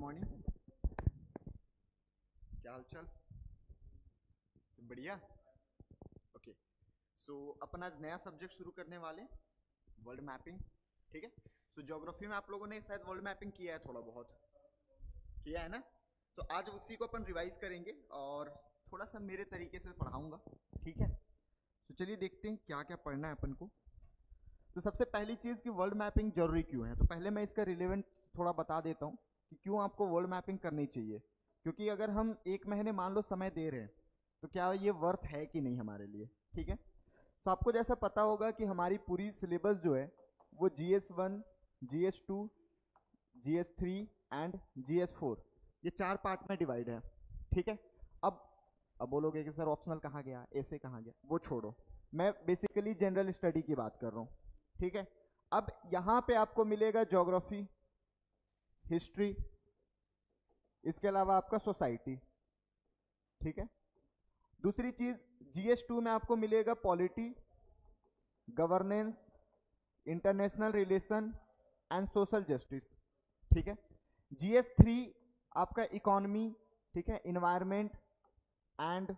Morning. क्या हालचाल? सब बढ़िया। ओके, सो अपन आज नया सब्जेक्ट शुरू करने वाले, वर्ल्ड मैपिंग। ठीक है। सो ज्योग्राफी में आप लोगों ने शायद वर्ल्ड मैपिंग किया है, थोड़ा बहुत किया है ना। तो आज उसी को अपन रिवाइज करेंगे और थोड़ा सा मेरे तरीके से पढ़ाऊंगा। ठीक है। तो चलिए देखते हैं क्या क्या पढ़ना है अपन को। तो सबसे पहली चीज़ कि वर्ल्ड मैपिंग जरूरी क्यों है, तो पहले मैं इसका रिलेवेंट थोड़ा बता देता हूँ कि क्यों आपको वर्ल्ड मैपिंग करनी चाहिए। क्योंकि अगर हम एक महीने मान लो समय दे रहे हैं तो क्या ये वर्थ है कि नहीं हमारे लिए। ठीक है। तो आपको जैसा पता होगा कि हमारी पूरी सिलेबस जो है वो GS1, GS2, GS3 and GS4 ये 4 पार्ट में डिवाइड है। ठीक है। अब बोलोगे कि सर ऑप्शनल कहाँ गया, ऐसे कहाँ गया, वो छोड़ो, मैं बेसिकली जनरल स्टडी की बात कर रहा हूँ। ठीक है। अब यहां पे आपको मिलेगा ज्योग्राफी, हिस्ट्री, इसके अलावा आपका सोसाइटी। ठीक है। दूसरी चीज GS2 में आपको मिलेगा polity, governance, international relation and social justice. ठीक है। GS3 आपका इकोनॉमी, ठीक है, environment and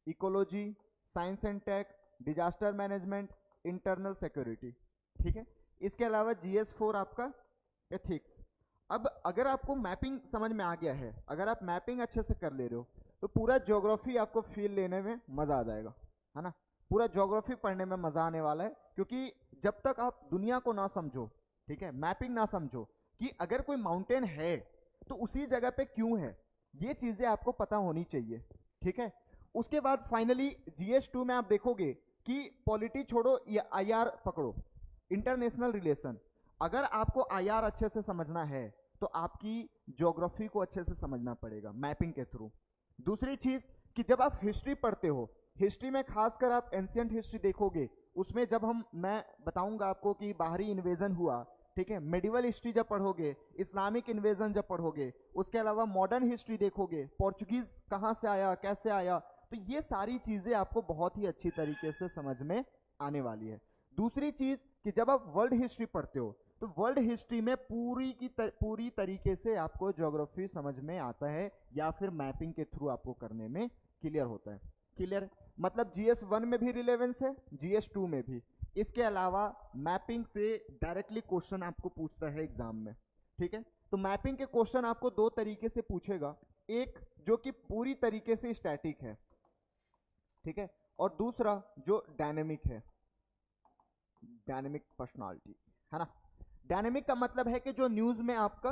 ecology, science and tech, disaster management, internal security. ठीक है। इसके अलावा GS4 आपका एथिक्स। अब अगर आपको मैपिंग समझ में आ गया है, अगर आप मैपिंग अच्छे से कर ले रहे हो तो पूरा ज्योग्राफी आपको फील लेने में मजा आ जाएगा, है ना। पूरा ज्योग्राफी पढ़ने में मजा आने वाला है, क्योंकि जब तक आप दुनिया को ना समझो, ठीक है, मैपिंग ना समझो कि अगर कोई माउंटेन है तो उसी जगह पे क्यों है, ये चीजें आपको पता होनी चाहिए। ठीक है। उसके बाद फाइनली GS2 में आप देखोगे कि पॉलिटी छोड़ो, ये IR पकड़ो, इंटरनेशनल रिलेशन। अगर आपको IR अच्छे से समझना है तो आपकी ज्योग्राफी को अच्छे से समझना पड़ेगा मैपिंग के थ्रू। दूसरी चीज कि जब आप हिस्ट्री पढ़ते हो, हिस्ट्री में खासकर आप एंशिएंट हिस्ट्री देखोगे, उसमें जब मैं बताऊंगा आपको कि बाहरी इन्वेजन हुआ, ठीक है, मेडिवल हिस्ट्री जब पढ़ोगे, इस्लामिक इन्वेजन जब पढ़ोगे, उसके अलावा मॉडर्न हिस्ट्री देखोगे, पोर्चुगीज कहाँ से आया, कैसे आया, तो ये सारी चीजें आपको बहुत ही अच्छी तरीके से समझ में आने वाली है। दूसरी चीज कि जब आप वर्ल्ड हिस्ट्री पढ़ते हो तो वर्ल्ड हिस्ट्री में पूरी तरीके से आपको ज्योग्राफी समझ में आता है, या फिर मैपिंग के थ्रू आपको करने में क्लियर होता है। क्लियर, मतलब GS1 में भी रिलेवेंस है, GS2 में भी। इसके अलावा मैपिंग से डायरेक्टली क्वेश्चन आपको पूछता है एग्जाम में। ठीक है। तो मैपिंग के क्वेश्चन आपको दो तरीके से पूछेगा, एक जो कि पूरी तरीके से स्टैटिक है, ठीक है, और दूसरा जो डायनेमिक है, डायनेमिक पर्सनालिटी, है ना। डायनेमिक का मतलब है कि जो न्यूज में आपका,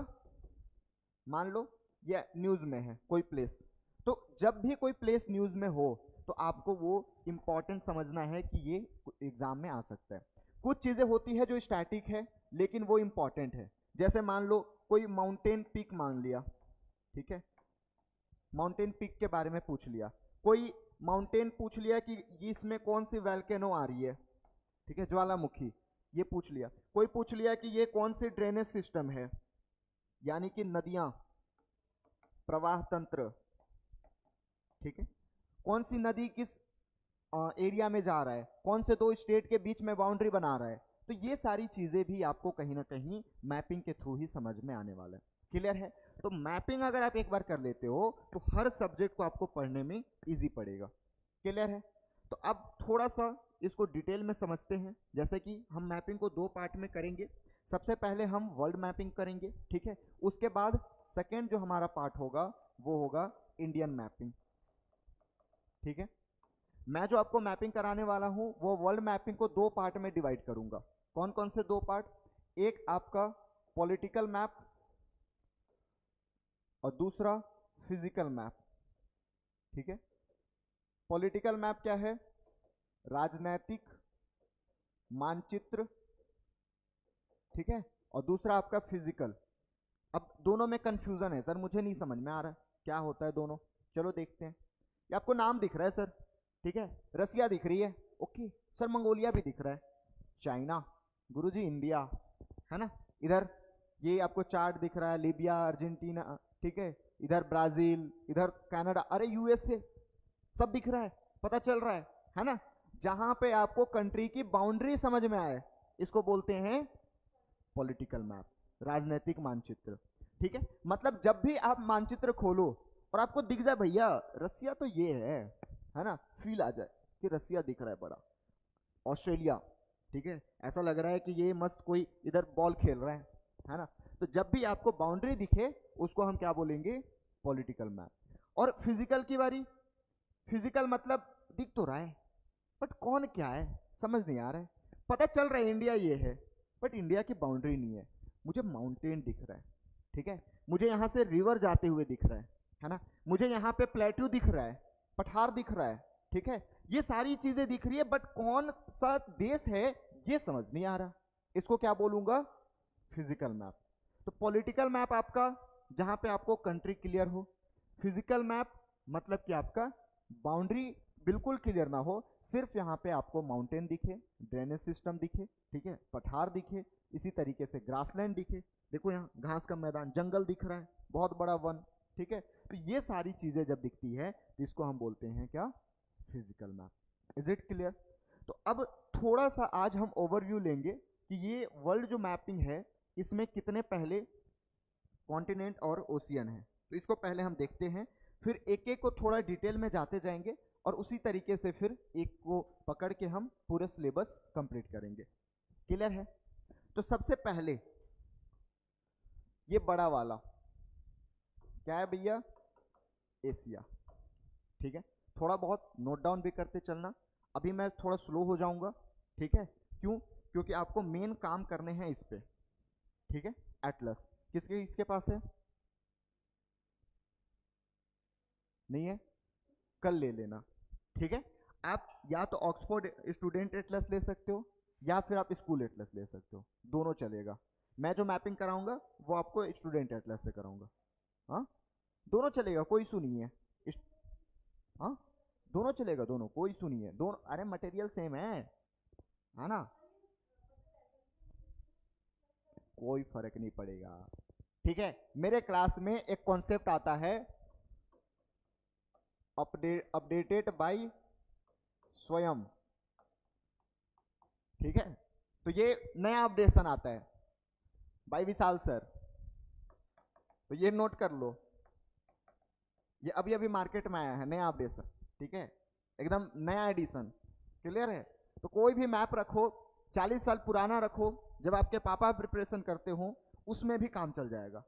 मान लो ये न्यूज में है कोई प्लेस, तो जब भी कोई प्लेस न्यूज में हो तो आपको वो इंपॉर्टेंट समझना है कि ये एग्जाम में आ सकता है। कुछ चीजें होती है जो स्टैटिक है लेकिन वो इंपॉर्टेंट है, जैसे मान लो कोई माउंटेन पीक मान लिया, ठीक है, माउंटेन पीक के बारे में पूछ लिया, कोई माउंटेन पूछ लिया कि इसमें कौन सी वैल्केनो आ रही है, ठीक है, ज्वालामुखी, ये पूछ लिया। कोई पूछ लिया कि ये कौन सी ड्रेनेज सिस्टम है, यानी कि नदियां, प्रवाह तंत्र, ठीक है, कौन सी नदी किस एरिया में जा रहा है, कौन से दो स्टेट के बीच में बाउंड्री बना रहा है, तो ये सारी चीजें भी आपको कहीं ना कहीं मैपिंग के थ्रू ही समझ में आने वाला है। क्लियर है। तो मैपिंग अगर आप एक बार कर लेते हो तो हर सब्जेक्ट को आपको पढ़ने में इजी पड़ेगा। क्लियर है। तो अब थोड़ा सा इसको डिटेल में समझते हैं, जैसे कि हम मैपिंग को दो पार्ट में करेंगे। सबसे पहले हम वर्ल्ड मैपिंग करेंगे, ठीक है, उसके बाद सेकेंड जो हमारा पार्ट होगा वो होगा इंडियन मैपिंग। ठीक है। मैं जो आपको मैपिंग कराने वाला हूं वो वर्ल्ड मैपिंग को दो पार्ट में डिवाइड करूंगा। कौन कौन से दो पार्ट, एक आपका पॉलिटिकल मैप और दूसरा फिजिकल मैप। ठीक है। पॉलिटिकल मैप क्या है, राजनैतिक मानचित्र, ठीक है, और दूसरा आपका फिजिकल। अब दोनों में कंफ्यूजन है, सर मुझे नहीं समझ में आ रहा क्या होता है दोनों, चलो देखते हैं। ये आपको नाम दिख रहा है सर, ठीक है, रसिया दिख रही है, ओके सर, मंगोलिया भी दिख रहा है, चाइना, गुरुजी इंडिया, है ना, इधर ये आपको चार्ट दिख रहा है, लीबिया, अर्जेंटीना, ठीक है, इधर ब्राजील, इधर कनाडा, अरे USA, सब दिख रहा है, पता चल रहा है ना। जहां पे आपको कंट्री की बाउंड्री समझ में आए इसको बोलते हैं पॉलिटिकल मैप, राजनीतिक मानचित्र। ठीक है, मतलब जब भी आप मानचित्र खोलो और आपको दिख जाए भैया रसिया तो ये है ना, फील आ जाए कि रसिया दिख रहा है बड़ा, ऑस्ट्रेलिया, ठीक है, ऐसा लग रहा है कि ये मस्त कोई इधर बॉल खेल रहा है ना, तो जब भी आपको बाउंड्री दिखे उसको हम क्या बोलेंगे, पॉलिटिकल मैप। और फिजिकल की बारी, फिजिकल मतलब दिख तो रहा है बट कौन क्या है समझ नहीं आ रहा है, पता चल रहा है इंडिया ये है बट इंडिया की बाउंड्री नहीं है, मुझे माउंटेन दिख रहा है, ठीक है, मुझे यहाँ से रिवर जाते हुए दिख रहा है ना, मुझे यहाँ पे प्लेट्यू दिख रहा है, पठार दिख रहा है, ठीक है, ये सारी चीजें दिख रही है बट कौन सा देश है ये समझ नहीं आ रहा, इसको क्या बोलूंगा, फिजिकल मैप। तो पॉलिटिकल मैप आपका जहां पे आपको कंट्री क्लियर हो, फिजिकल मैप मतलब कि आपका बाउंड्री बिल्कुल क्लियर ना हो, सिर्फ यहाँ पे आपको माउंटेन दिखे, ड्रेनेज सिस्टम दिखे, ठीक है, पठार दिखे, इसी तरीके से ग्रासलैंड दिखे, देखो यहाँ घास का मैदान, जंगल दिख रहा है, बहुत बड़ा वन, ठीक है, तो ये सारी चीजें जब दिखती है तो इसको हम बोलते हैं क्या, physical map. Is it clear? तो अब थोड़ा सा आज हम ओवरव्यू लेंगे कि ये वर्ल्ड जो मैपिंग है इसमें कितने पहले कॉन्टिनेंट और ओशियन है, तो इसको पहले हम देखते हैं, फिर एक एक को थोड़ा डिटेल में जाते जाएंगे और उसी तरीके से फिर एक को पकड़ के हम पूरे सिलेबस कंप्लीट करेंगे। क्लियर है? तो सबसे पहले ये बड़ा वाला क्या है भैया, एशिया, ठीक है, थोड़ा बहुत नोट डाउन भी करते चलना, अभी मैं थोड़ा स्लो हो जाऊंगा, ठीक है, क्यों, क्योंकि आपको मेन काम करने हैं इस पे, ठीक है। एटलस किसके इसके पास है, नहीं है, कल ले लेना, ठीक है, आप या तो ऑक्सफोर्ड स्टूडेंट एटलस ले सकते हो या फिर आप स्कूल एटलस ले सकते हो, दोनों चलेगा, मैं जो मैपिंग कराऊंगा वो आपको स्टूडेंट एटलस से कराऊंगा, हाँ दोनों चलेगा, कोई इशू नहीं है, हाँ दोनों चलेगा, दोनों कोई इशू नहीं है, दोनों अरे मटेरियल सेम है ना, कोई फर्क नहीं पड़ेगा, ठीक है। मेरे क्लास में एक कॉन्सेप्ट आता है अपडेटेड बाय स्वयं, ठीक है, तो ये नया अपडेशन आता है बाय विशाल सर, तो ये नोट कर लो, ये अभी अभी मार्केट में आया है नया अपडेशन, ठीक है, एकदम नया एडिशन, क्लियर है। तो कोई भी मैप रखो 40 साल पुराना रखो, जब आपके पापा प्रिपरेशन करते हो उसमें भी काम चल जाएगा,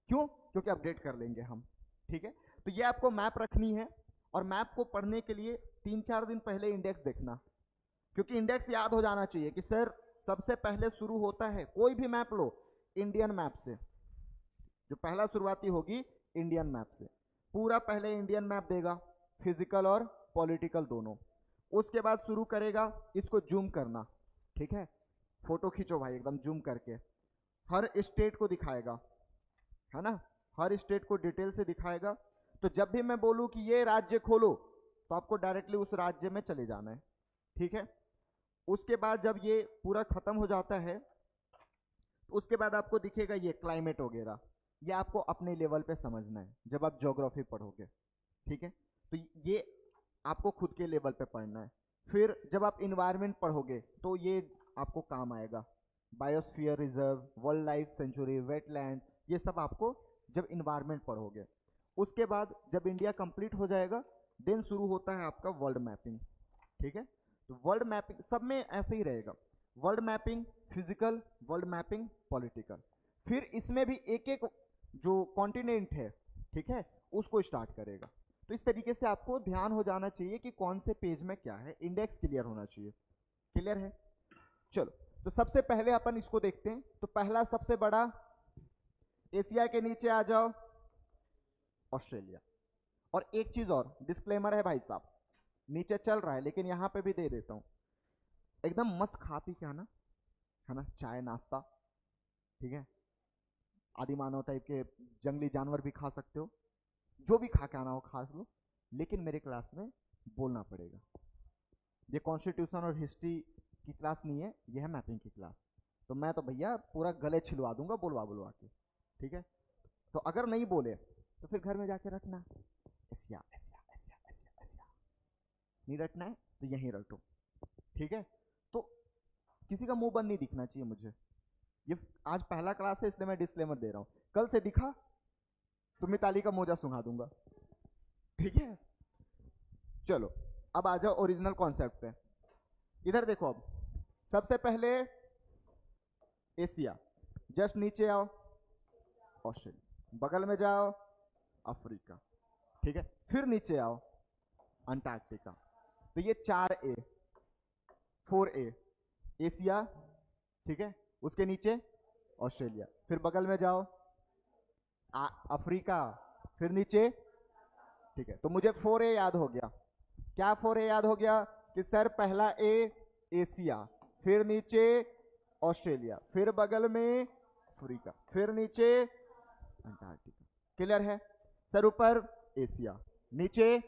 क्यों, क्योंकि अपडेट कर लेंगे हम, ठीक है। तो ये आपको मैप रखनी है और मैप को पढ़ने के लिए 3-4 दिन पहले इंडेक्स देखना, क्योंकि इंडेक्स याद हो जाना चाहिए कि सर सबसे पहले शुरू होता है कोई भी मैप लो इंडियन मैप से, जो पहला शुरुआती होगी इंडियन मैप से, पूरा पहले इंडियन मैप देगा, फिजिकल और पॉलिटिकल दोनों, उसके बाद शुरू करेगा इसको जूम करना, ठीक है, फोटो खींचो भाई एकदम जूम करके, हर स्टेट को दिखाएगा, है ना, हर स्टेट को डिटेल से दिखाएगा, तो जब भी मैं बोलूं कि ये राज्य खोलो तो आपको डायरेक्टली उस राज्य में चले जाना है, ठीक है। उसके बाद जब ये पूरा खत्म हो जाता है तो उसके बाद आपको दिखेगा ये क्लाइमेट वगैरह, ये आपको अपने लेवल पे समझना है जब आप ज्योग्राफी पढ़ोगे, ठीक है, तो ये आपको खुद के लेवल पे पढ़ना है। फिर जब आप इन्वायरमेंट पढ़ोगे तो ये आपको काम आएगा, biosphere reserve, world life sanctuary, wetland, ये सब आपको जब इन्वायरमेंट पढ़ोगे। उसके बाद जब इंडिया कंप्लीट हो जाएगा देन शुरू होता है आपका वर्ल्ड मैपिंग, ठीक है, तो वर्ल्ड मैपिंग सब में ऐसे ही रहेगा, world mapping physical, world mapping political, फिर इसमें भी एक एक जो कॉन्टिनेंट है, ठीक है, उसको स्टार्ट करेगा। तो इस तरीके से आपको ध्यान हो जाना चाहिए कि कौन से पेज में क्या है, इंडेक्स क्लियर होना चाहिए, क्लियर है। चलो तो सबसे पहले अपन इसको देखते हैं, तो पहला सबसे बड़ा एशिया के नीचे आ जाओ ऑस्ट्रेलिया, और एक चीज और डिस्क्लेमर है भाई साहब, नीचे चल रहा है लेकिन यहां पे भी दे देता हूं, एकदम मस्त खा पी के आना, है ना, चाय नाश्ता, ठीक है, आदि मानव टाइप के जंगली जानवर भी खा सकते हो, जो भी खा के आना हो खा लो, लेकिन मेरे क्लास में बोलना पड़ेगा, ये कॉन्स्टिट्यूशन और हिस्ट्री की क्लास नहीं है, यह है मैपिंग की क्लास, तो मैं तो भैया पूरा गले छिलवा दूंगा बुलवा बुलवा के, ठीक है, तो अगर नहीं बोले तो फिर घर में जाके रखना Asia Asia Asia Asia Asia, नहीं रटना है तो यहीं रटो, ठीक है। तो किसी का मुंह बंद नहीं दिखना चाहिए मुझे, ये आज पहला क्लास है इसलिए मैं डिस्क्लेमर दे रहा हूं, कल से दिखा तो मिताली का मोजा सुंघा दूंगा, ठीक है। चलो अब आ जाओ ओरिजिनल कॉन्सेप्ट पे। इधर देखो, अब सबसे पहले एशिया, जस्ट नीचे आओ ऑस्ट्रेलिया, बगल में जाओ अफ्रीका, ठीक है, फिर नीचे आओ अंटार्कटिका। तो ये 4A 4A एशिया, ठीक है, उसके नीचे ऑस्ट्रेलिया, फिर बगल में जाओ अफ्रीका, फिर नीचे, ठीक है। तो मुझे 4A याद हो गया। क्या 4A याद हो गया कि सर पहला ए एशिया, फिर नीचे ऑस्ट्रेलिया, फिर बगल में अफ्रीका, फिर नीचे अंटार्कटिका। क्लियर है सर? ऊपर एशिया, नीचे,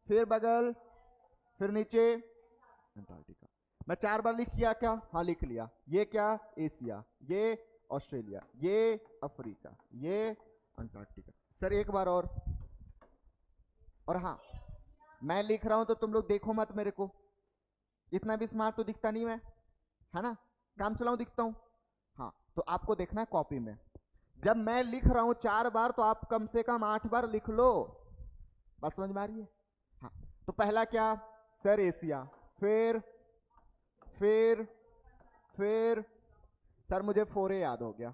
फिर बगल, फिर नीचे अंटार्कटिका। मैं 4 बार लिख किया क्या? हाँ लिख लिया। ये क्या? एशिया, ये ऑस्ट्रेलिया, ये अफ्रीका, ये अंटार्कटिका। सर एक बार और हाँ, मैं लिख रहा हूं तो तुम लोग देखो मत मेरे को, इतना भी स्मार्ट तो दिखता नहीं मैं, है ना, काम चलाऊं दिखता हूं। हाँ तो आपको देखना है कॉपी में, जब मैं लिख रहा हूं 4 बार तो आप कम से कम 8 बार लिख लो। बात समझ में आ रही है? हाँ तो पहला क्या सर? एशिया, फिर सर मुझे 4A याद हो गया।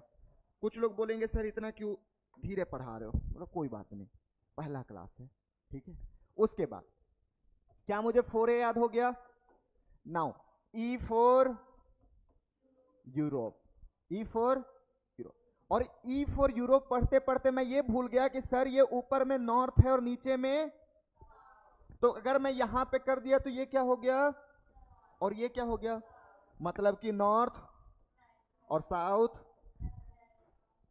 कुछ लोग बोलेंगे सर इतना क्यों धीरे पढ़ा रहे हो, मतलब कोई बात नहीं, पहला क्लास है, ठीक है। उसके बाद क्या मुझे 4A याद हो गया? Now E for Europe, E for Europe. और E फॉर यूरोप पढ़ते पढ़ते मैं ये भूल गया कि सर ये ऊपर में नॉर्थ है और नीचे में, तो अगर मैं यहां पे कर दिया तो ये क्या हो गया और ये क्या हो गया, मतलब कि नॉर्थ और साउथ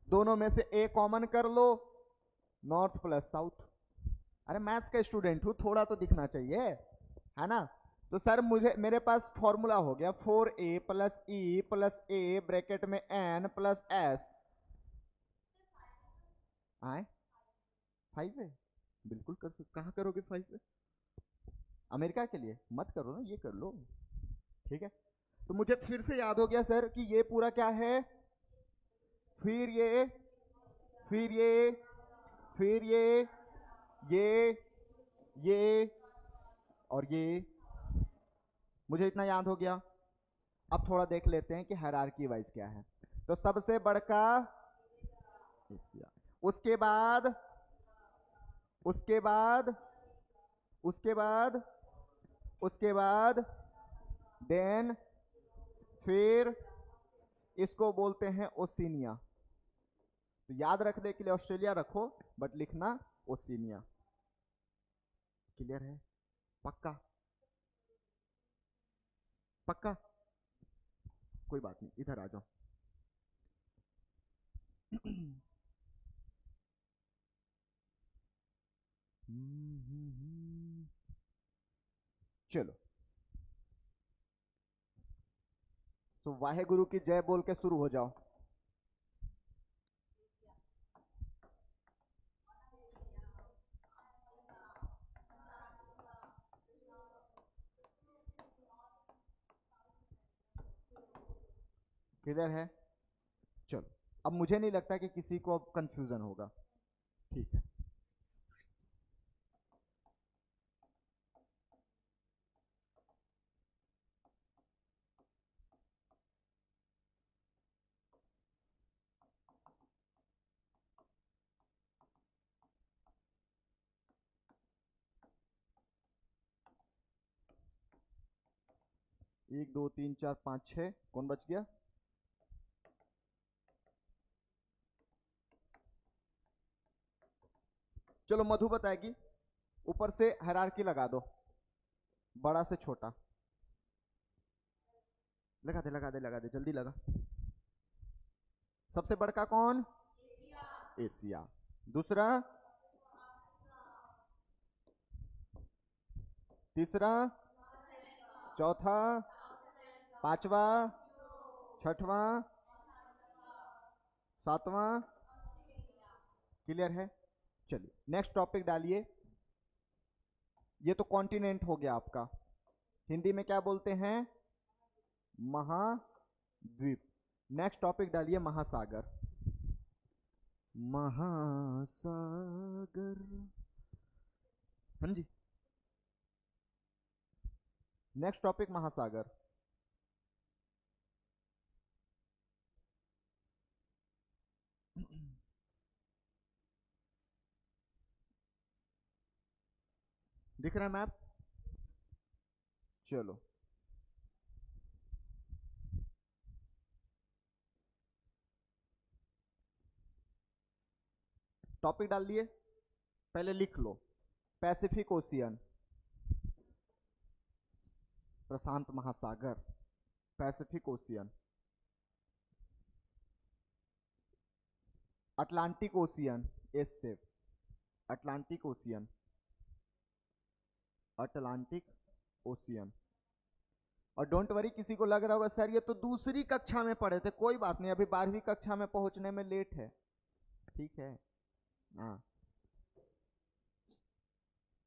दोनों में से ए कॉमन कर लो, नॉर्थ प्लस साउथ। अरे मैथ्स का स्टूडेंट हूं, थोड़ा तो दिखना चाहिए, है ना। तो सर मेरे पास फॉर्मूला हो गया 4A plus E plus A bracket में n प्लस एस आए 5 है। बिल्कुल कर सकते, कहां करोगे 5 है? अमेरिका के लिए मत करो ना, ये कर लो, ठीक है। तो मुझे फिर से याद हो गया सर कि ये पूरा क्या है, फिर ये फिर ये फिर ये और ये, मुझे इतना याद हो गया। अब थोड़ा देख लेते हैं कि हायरार्की वाइज क्या है। तो सबसे बड़का एशिया, उसके बाद उसके बाद उसके बाद उसके बाद देन फिर इसको बोलते हैं ओशिनिया। तो याद रखने के लिए ऑस्ट्रेलिया रखो बट लिखना ओशिनिया। क्लियर है? पक्का? पक्का? कोई बात नहीं, इधर आ जाओ। चलो तो वाहे गुरु की जय बोल के शुरू हो जाओ। क्लियर है? चलो अब मुझे नहीं लगता कि किसी को अब कंफ्यूजन होगा, ठीक है। एक दो तीन चार पांच छह, कौन बच गया? चलो मधु बताएगी, ऊपर से हायरार्की लगा दो, बड़ा से छोटा। लगा दे लगा दे लगा दे, जल्दी लगा। सबसे बड़का कौन? एशिया। दूसरा, तीसरा, चौथा, पांचवा, छठवां, सातवां। क्लियर है? चलिए नेक्स्ट टॉपिक डालिए। ये तो कॉन्टिनेंट हो गया आपका, हिंदी में क्या बोलते हैं? महाद्वीप। नेक्स्ट टॉपिक डालिए महासागर। महासागर। हाँ जी, नेक्स्ट टॉपिक महासागर। दिख रहा है मैप? चलो, टॉपिक डाल दिए, पहले लिख लो। पैसिफिक ओशियन, प्रशांत महासागर, Pacific ocean, Atlantic ocean, S से अटलांटिक ओशियन, अटलांटिक ओशियन। और डोंट वरी, किसी को लग रहा होगा सर ये तो दूसरी कक्षा में पढ़े थे, कोई बात नहीं, अभी 12वीं कक्षा में पहुंचने में लेट है, ठीक है। हाँ,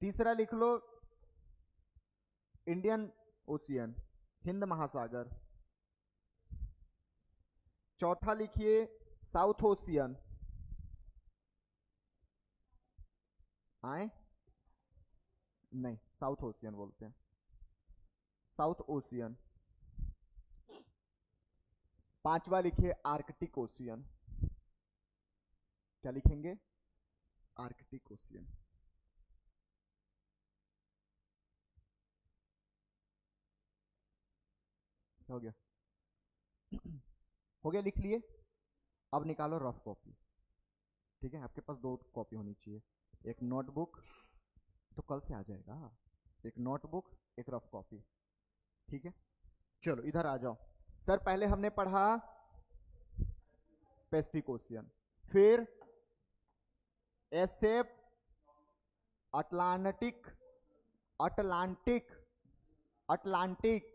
तीसरा लिख लो इंडियन ओशियन, हिंद महासागर। चौथा लिखिए साउथ ओशियन, आए नहीं, साउथ ओशियन बोलते हैं, साउथ ओशियन। पांचवा लिखिए आर्कटिक ओशियन, क्या लिखेंगे? Arctic ocean. हो गया? हो गया, लिख लिए। अब निकालो रफ कॉपी, ठीक है, आपके पास 2 कॉपी होनी चाहिए, एक नोटबुक तो कल से आ जाएगा, एक नोटबुक एक रफ कॉपी, ठीक है। चलो इधर आ जाओ। सर पहले हमने पढ़ा पैसिफिक ओशियन, फिर एसएफ, अटलांटिक, अटलांटिक, अटलांटिक,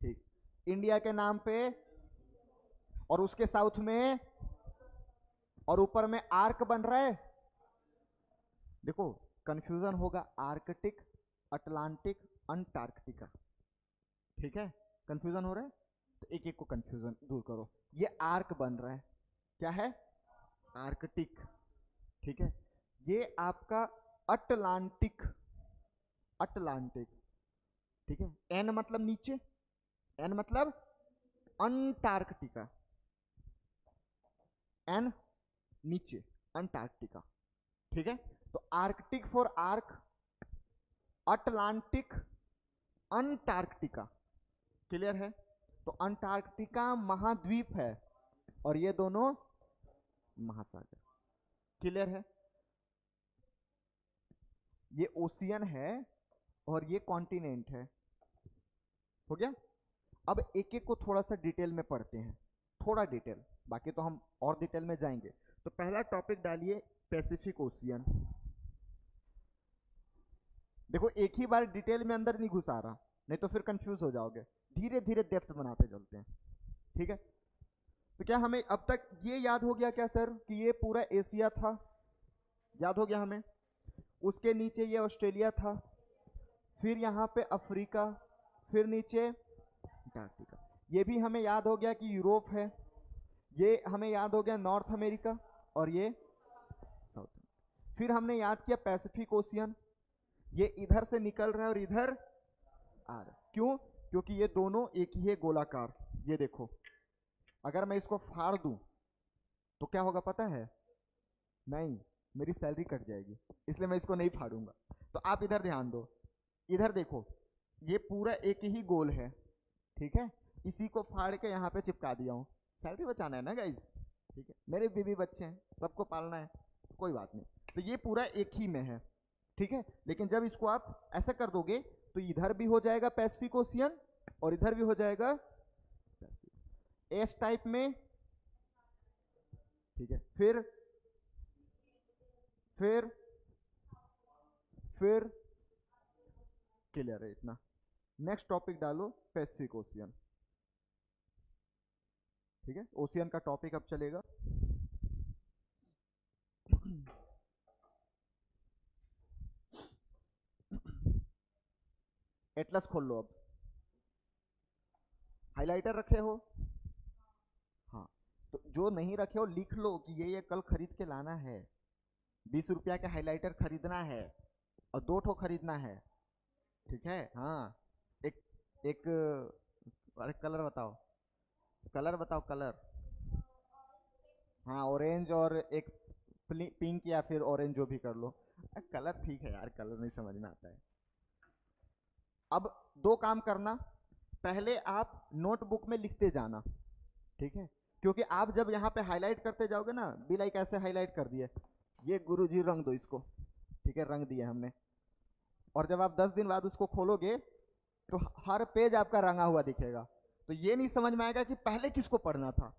ठीक, इंडिया के नाम पे, और उसके साउथ में और ऊपर में आर्क बन रहा है। देखो कंफ्यूजन होगा, आर्कटिक, अटलांटिक, अंटार्कटिका, ठीक है, कंफ्यूजन हो रहा है, तो एक एक को कंफ्यूजन दूर करो। ये आर्क बन रहा है, क्या है? आर्कटिक, ठीक है। ये आपका अटलांटिक, अटलांटिक, ठीक है। एन मतलब नीचे, एन मतलब अंटार्कटिका, एन नीचे, अंटार्कटिका, ठीक है। तो Arctic for arc, Atlantic, Antarctica, clear है? तो अंटार्कटिका महाद्वीप है और ये दोनों महासागर, क्लियर है? ये ओशियन है और ये कॉन्टिनेंट है, हो गया। अब एक एक को थोड़ा सा डिटेल में पढ़ते हैं, थोड़ा डिटेल, बाकी तो हम और डिटेल में जाएंगे। तो पहला टॉपिक डालिए पैसिफिक ओशियन। देखो एक ही बार डिटेल में अंदर नहीं घुसा रहा, नहीं तो फिर कंफ्यूज हो जाओगे, धीरे धीरे डेप्थ बनाते चलते हैं, ठीक है। तो क्या हमें अब तक ये याद हो गया क्या सर कि ये पूरा एशिया था? याद हो गया हमें। उसके नीचे ये ऑस्ट्रेलिया था, फिर यहाँ पे अफ्रीका, फिर नीचे अंटार्कटिका। ये भी हमें याद हो गया कि यूरोप है, ये हमें याद हो गया नॉर्थ अमेरिका, और ये साउथ। फिर हमने याद किया पैसिफिक ओशियन, ये इधर से निकल रहा है और इधर आ रहा है, क्यों? क्योंकि ये दोनों एक ही है, गोलाकार। ये देखो, अगर मैं इसको फाड़ दूं तो क्या होगा पता है? नहीं, मेरी सैलरी कट जाएगी, इसलिए मैं इसको नहीं फाड़ूंगा। तो आप इधर ध्यान दो, इधर देखो, ये पूरा एक ही गोल है, ठीक है। इसी को फाड़ के यहाँ पे चिपका दिया हूँ, सैलरी बचाना है ना गाइस, ठीक है। मेरे बीवी बच्चे हैं, सबको पालना है, कोई बात नहीं। तो ये पूरा एक ही में है, ठीक है। लेकिन जब इसको आप ऐसा कर दोगे तो इधर भी हो जाएगा पैसिफिक ओशियन और इधर भी हो जाएगा एस टाइप में, ठीक है। फिर फिर क्लियर है इतना। नेक्स्ट टॉपिक डालो पैसिफिक ओशियन, ठीक है। ओशियन का टॉपिक अब चलेगा। एटलस खोल लो अब, हाइलाइटर रखे हो? हाँ, तो जो नहीं रखे हो लिख लो कि ये कल खरीद के लाना है। 20 रुपया का हाइलाइटर खरीदना है और 2 ठो खरीदना है, ठीक है। हाँ, एक एक अरे कलर बताओ, कलर बताओ, कलर। हाँ, ऑरेंज और एक पिंक या फिर ऑरेंज, जो भी कर लो। कलर ठीक है यार, कलर नहीं समझ में आता है। अब 2 काम करना, पहले आप नोटबुक में लिखते जाना, ठीक है। क्योंकि आप जब यहाँ पे हाईलाइट करते जाओगे ना, बी लाइक ऐसे हाईलाइट कर दिए, ये गुरुजी रंग दो इसको, ठीक है, रंग दिए हमने। और जब आप 10 दिन बाद उसको खोलोगे तो हर पेज आपका रंगा हुआ दिखेगा, तो ये नहीं समझ में आएगा कि पहले किसको पढ़ना था।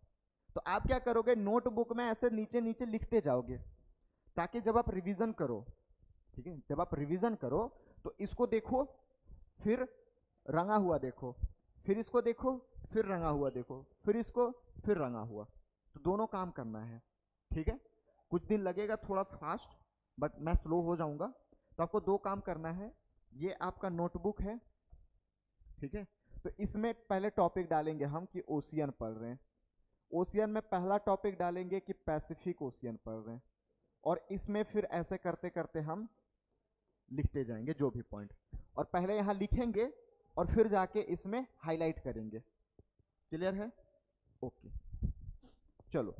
तो आप क्या करोगे, नोटबुक में ऐसे नीचे नीचे लिखते जाओगे, ताकि जब आप रिवीजन करो, ठीक है, जब आप रिवीजन करो तो इसको देखो, फिर रंगा हुआ देखो, फिर इसको देखो, फिर रंगा हुआ देखो, फिर इसको, फिर रंगा हुआ। तो दोनों काम करना है, ठीक है। कुछ दिन लगेगा थोड़ा फास्ट, बट मैं स्लो हो जाऊंगा। तो आपको 2 काम करना है। ये आपका नोटबुक है, ठीक है। तो इसमें पहले टॉपिक डालेंगे हम कि ओशियन पढ़ रहे हैं। ओशियन में पहला टॉपिक डालेंगे कि पैसिफिक ओशियन पढ़ रहे हैं, और इसमें फिर ऐसे करते करते हम लिखते जाएंगे जो भी पॉइंट, और पहले यहाँ लिखेंगे और फिर जाके इसमें हाईलाइट करेंगे। क्लियर है? ओके, चलो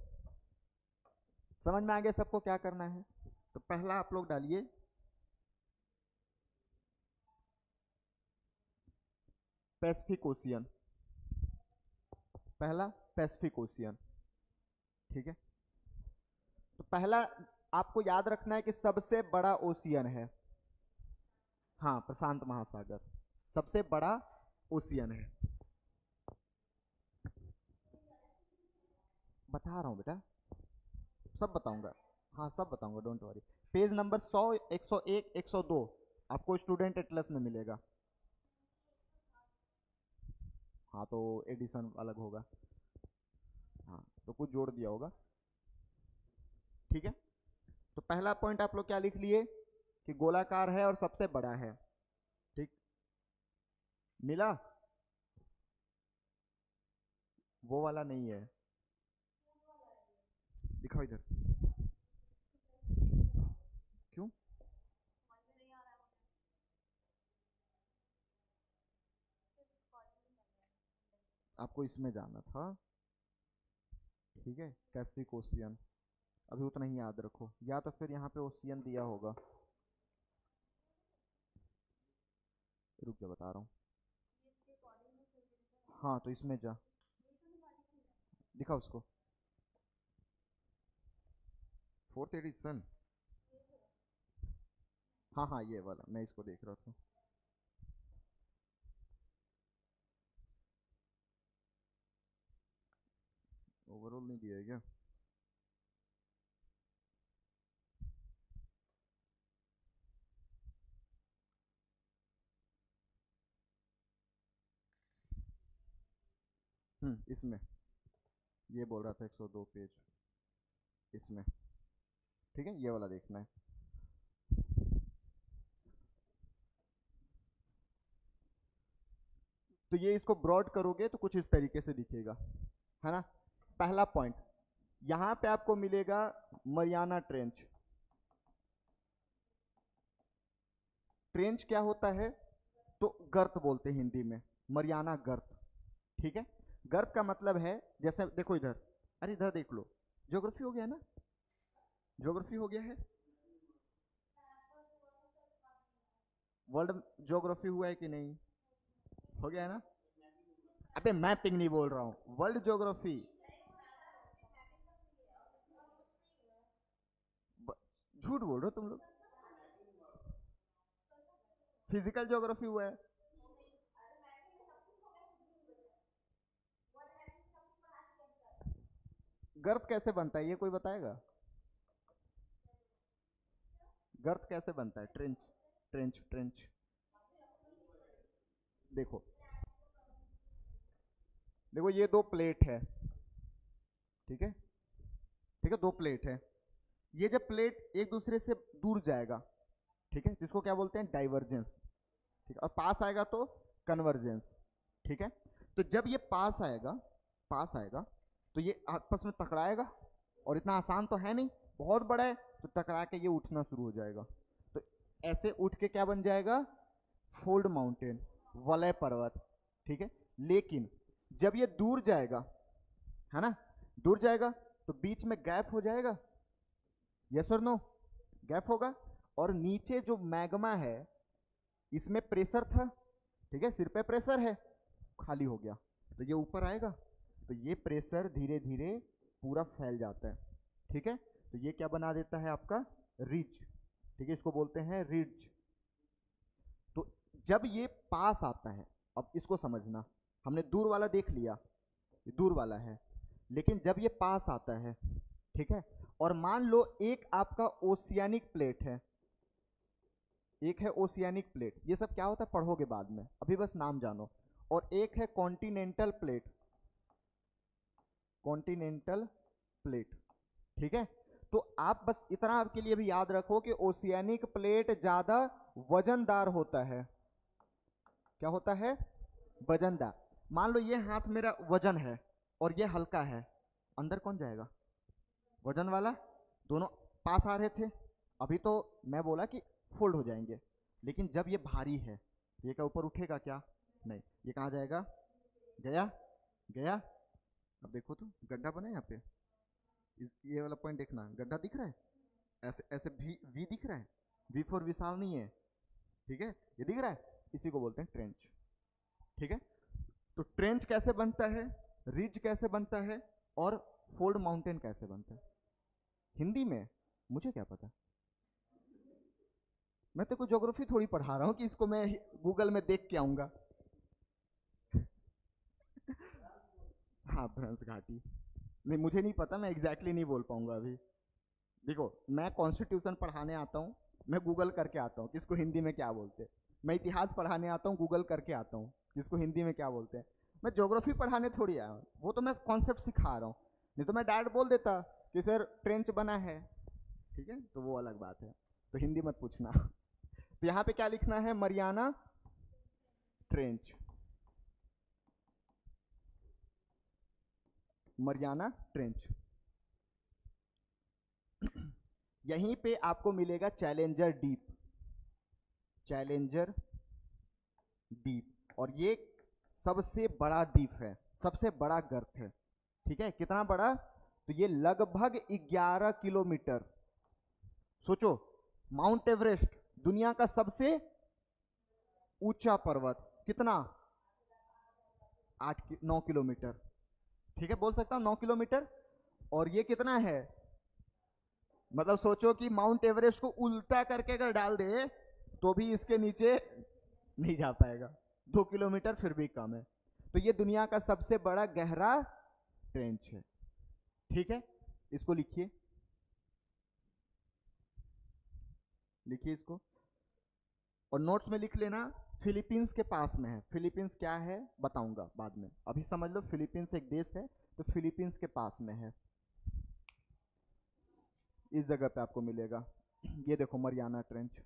समझ में आ गया सबको क्या करना है। तो पहला आप लोग डालिए पैसिफिक ओशियन, पहला पैसिफिक ओशियन, ठीक है। तो पहला आपको याद रखना है कि सबसे बड़ा ओशियन है, हाँ, प्रशांत महासागर सबसे बड़ा ओशियन है। बता रहा हूं बेटा, सब बताऊंगा, हाँ सब बताऊंगा, डोंट वरी। पेज नंबर 100, 101, 102 आपको स्टूडेंट एटलस में मिलेगा। हाँ, तो एडिशन अलग होगा, हाँ, तो कुछ जोड़ दिया होगा, ठीक है। तो पहला पॉइंट आप लोग क्या लिख लिए कि गोलाकार है और सबसे बड़ा है, ठीक, मिला। वो वाला नहीं है, दिखाओ इधर, क्यों? आपको इसमें जाना था, ठीक है, पैसिफिक ओशियन। अभी उतना ही याद रखो, या तो फिर यहाँ पे ओशियन दिया होगा, रुक जा बता रहा हूँ। हाँ, तो इसमें जा, दिखा उसको, 4th एडिशन, हाँ हाँ ये वाला, मैं इसको देख रहा था। ओवरऑल नहीं दिया है क्या? इसमें ये बोल रहा था 102 पेज, इसमें, ठीक है, ये वाला देखना है। तो ये इसको ब्रॉड करोगे तो कुछ इस तरीके से दिखेगा, है ना। पहला पॉइंट, यहां पे आपको मिलेगा मरियाना ट्रेंच। ट्रेंच क्या होता है? तो गर्त बोलते हैं हिंदी में, मरियाना गर्त, ठीक है। गर्त का मतलब है, जैसे देखो इधर, अरे इधर देख लो, ज्योग्राफी हो गया ना, ज्योग्राफी हो गया है, वर्ल्ड ज्योग्राफी हुआ है कि नहीं? हो गया है ना। अबे मैपिंग नहीं बोल रहा हूं, वर्ल्ड ज्योग्राफी। झूठ बोल रहे हो तुम लोग, फिजिकल ज्योग्राफी हुआ है। गर्त कैसे बनता है ये कोई बताएगा? गर्त कैसे बनता है? ट्रेंच, ट्रेंच, ट्रेंच, देखो, देखो ये 2 प्लेट है, ठीक है, ठीक है, 2 प्लेट है। ये जब प्लेट एक दूसरे से दूर जाएगा, ठीक है, जिसको क्या बोलते हैं? डाइवर्जेंस, ठीक है, और पास आएगा तो कन्वर्जेंस, ठीक है। तो जब ये पास आएगा, पास आएगा, तो ये आपस में टकराएगा, और इतना आसान तो है नहीं, बहुत बड़ा है, तो टकरा के ये उठना शुरू हो जाएगा। तो ऐसे उठ के क्या बन जाएगा, फोल्ड माउंटेन, वलय पर्वत, ठीक है। लेकिन जब ये दूर जाएगा, है ना, दूर जाएगा तो बीच में गैप हो जाएगा, यस और नो, गैप होगा, और नीचे जो मैग्मा है इसमें प्रेशर था, ठीक है, सिर पे प्रेशर है, खाली हो गया, तो ये ऊपर आएगा, तो ये प्रेशर धीरे धीरे पूरा फैल जाता है, ठीक है। तो ये क्या बना देता है आपका रिज, ठीक है, इसको बोलते हैं रिज। तो जब ये पास आता है, अब इसको समझना, हमने दूर वाला देख लिया, ये दूर वाला है, लेकिन जब ये पास आता है, ठीक है, और मान लो एक आपका ओशियानिक प्लेट है, एक है ओशियानिक प्लेट, ये सब क्या होता है पढ़ोगे बाद में, अभी बस नाम जानो, और एक है कॉन्टिनेंटल प्लेट, कॉन्टिनेंटल प्लेट, ठीक है। तो आप बस इतना आपके लिए भी याद रखो कि ओशियानिक प्लेट ज्यादा वजनदार होता है, क्या होता है, वजनदार। मान लो ये हाथ मेरा वजन है और ये हल्का है, अंदर कौन जाएगा, वजन वाला, दोनों पास आ रहे थे, अभी तो मैं बोला कि फोल्ड हो जाएंगे, लेकिन जब ये भारी है ये क्या ऊपर उठेगा क्या, नहीं, ये कहाँ जाएगा, गया गया। अब देखो तो गड्ढा बना है यहाँ पे, ये वाला पॉइंट देखना, गड्ढा दिख रहा है, ऐसे ऐसे वी दिख रहा है, वी फॉर विशाल नहीं है, ठीक है, ये दिख रहा है, इसी को बोलते हैं ट्रेंच, ठीक है। तो ट्रेंच कैसे बनता है, रिज कैसे बनता है, और फोल्ड माउंटेन कैसे बनता है, हिंदी में मुझे क्या पता, मैं तो कोई ज्योग्राफी थोड़ी पढ़ा रहा हूं कि इसको मैं गूगल में देख के आऊंगा। हाँ, भ्रंश घाटी, नहीं मुझे नहीं पता, मैं एग्जैक्टली नहीं बोल पाऊंगा अभी। देखो मैं कॉन्स्टिट्यूशन पढ़ाने आता हूँ, मैं गूगल करके आता हूँ किसको हिंदी में क्या बोलते हैं, मैं इतिहास पढ़ाने आता हूँ, गूगल करके आता हूँ किसको हिंदी में क्या बोलते हैं, मैं ज्योग्राफी पढ़ाने थोड़ी आया हूँ, वो तो मैं कॉन्सेप्ट सिखा रहा हूँ, नहीं तो मैं डायरेक्ट बोल देता कि सर ट्रेंच बना है, ठीक है, तो वो अलग बात है, तो हिंदी मत पूछना। तो यहाँ पे क्या लिखना है, मरियाना ट्रेंच, मरियाना ट्रेंच। यहीं पे आपको मिलेगा चैलेंजर डीप, चैलेंजर डीप, और ये सबसे बड़ा डीप है, सबसे बड़ा गर्त है, ठीक है, कितना बड़ा, तो ये लगभग 11 किलोमीटर। सोचो, माउंट एवरेस्ट दुनिया का सबसे ऊंचा पर्वत, कितना, 9 किलोमीटर, ठीक है, बोल सकता हूं 9 किलोमीटर, और ये कितना है, मतलब सोचो कि माउंट एवरेस्ट को उल्टा करके अगर डाल दे तो भी इसके नीचे नहीं जा पाएगा, 2 किलोमीटर फिर भी कम है। तो ये दुनिया का सबसे बड़ा गहरा ट्रेंच है, ठीक है, इसको लिखिए, लिखिए इसको, और नोट्स में लिख लेना, फिलीपींस के पास में है, फिलीपींस क्या है बताऊंगा बाद में, अभी समझ लो फिलीपींस एक देश है, तो फिलीपींस के पास में है, इस जगह पे आपको मिलेगा। ये देखो मरियाना ट्रेंच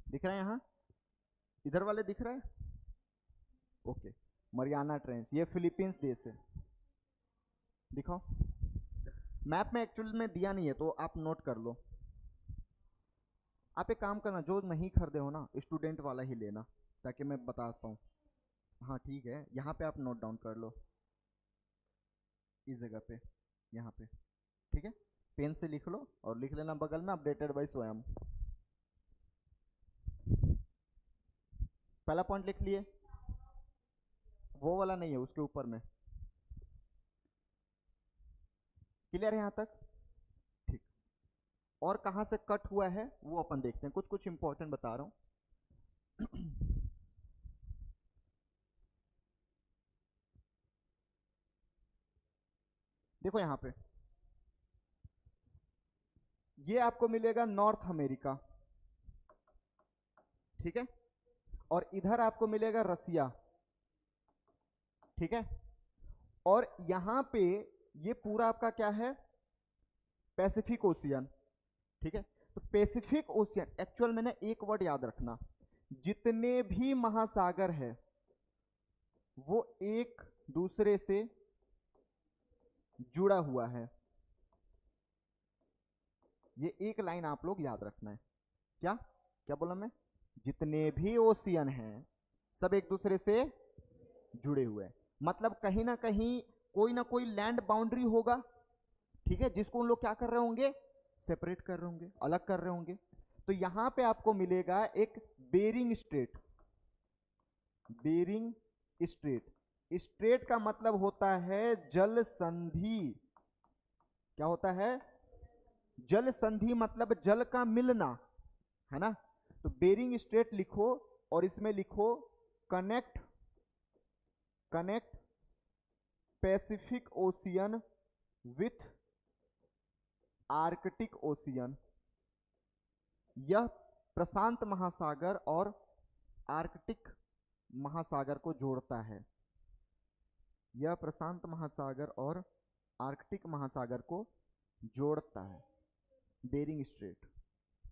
दिख रहा है, यहाँ इधर वाले दिख रहा है, ओके, मरियाना ट्रेंच, ये फिलीपींस देश है, दिखाओ, मैप में एक्चुअल में दिया नहीं है तो आप नोट कर लो। आप एक काम करना, जो नहीं खरीदे हो ना स्टूडेंट वाला ही लेना, ताकि मैं बता पाऊँ। हाँ ठीक है, यहाँ पे आप नोट डाउन कर लो, इस जगह पे, यहाँ पे, ठीक है, पेन से लिख लो, और लिख लेना बगल में अपडेटेड बाय स्वयं। पहला पॉइंट लिख लिए, वो वाला नहीं है, उसके ऊपर में, क्लियर है यहाँ तक, ठीक। और कहाँ से कट हुआ है वो अपन देखते हैं, कुछ कुछ इंपॉर्टेंट बता रहा हूं। देखो यहाँ पे ये आपको मिलेगा नॉर्थ अमेरिका, ठीक है, और इधर आपको मिलेगा रसिया, ठीक है, और यहां पे ये पूरा आपका क्या है, पैसिफिक ओशियन, ठीक है। तो पैसिफिक ओशियन एक्चुअल में ना एक वर्ड याद रखना, जितने भी महासागर है वो एक दूसरे से जुड़ा हुआ है। ये एक लाइन आप लोग याद रखना है। क्या क्या बोला मैं? जितने भी ओशियन हैं सब एक दूसरे से जुड़े हुए हैं, मतलब कहीं ना कहीं कोई ना कोई लैंड बाउंड्री होगा, ठीक है, जिसको उन लोग क्या कर रहे होंगे, सेपरेट कर रहे होंगे, अलग कर रहे होंगे। तो यहां पे आपको मिलेगा एक Bering strait. Bering strait, strait का मतलब होता है जल संधि। क्या होता है? जल संधि, मतलब जल का मिलना, है ना। तो बेरिंग स्ट्रेट लिखो और इसमें लिखो connect Pacific ocean with Arctic ocean. यह प्रशांत महासागर और आर्कटिक महासागर को जोड़ता है। यह प्रशांत महासागर और आर्कटिक महासागर को जोड़ता है। बेरिंग स्ट्रेट,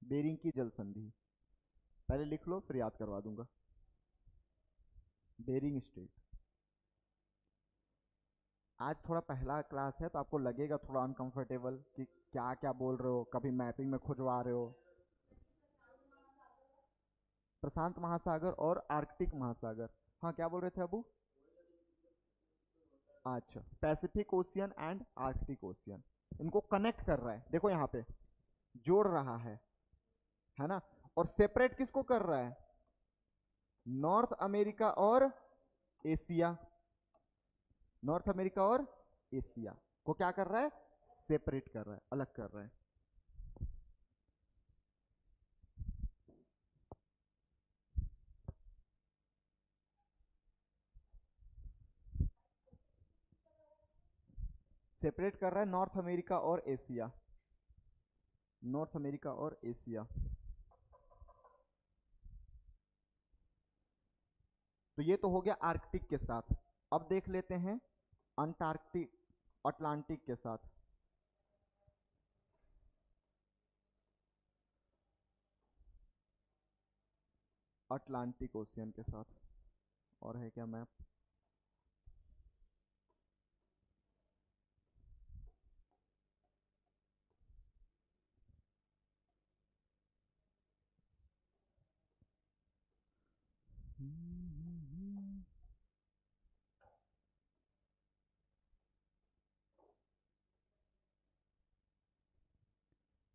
बेरिंग की जल संधि, पहले लिख लो फिर याद करवा दूंगा। Bering strait. आज थोड़ा पहला क्लास है तो आपको लगेगा थोड़ा अनकंफर्टेबल कि क्या क्या बोल रहे हो, कभी मैपिंग में खुजवा रहे हो। प्रशांत महासागर और आर्कटिक महासागर, हाँ क्या बोल रहे थे अबू? अच्छा, Pacific ocean and Arctic ocean, इनको कनेक्ट कर रहा है, देखो यहाँ पे जोड़ रहा है ना। और सेपरेट किसको कर रहा है? नॉर्थ अमेरिका और एशिया। नॉर्थ अमेरिका और एशिया को क्या कर रहा है? सेपरेट कर रहा है, अलग कर रहा है। सेपरेट कर रहा है नॉर्थ अमेरिका और एशिया। नॉर्थ अमेरिका और एशिया। तो ये तो हो गया आर्कटिक के साथ। अब देख लेते हैं अंटार्कटिक, अटलांटिक के साथ। अटलांटिक ओशियन के साथ और है क्या मैप?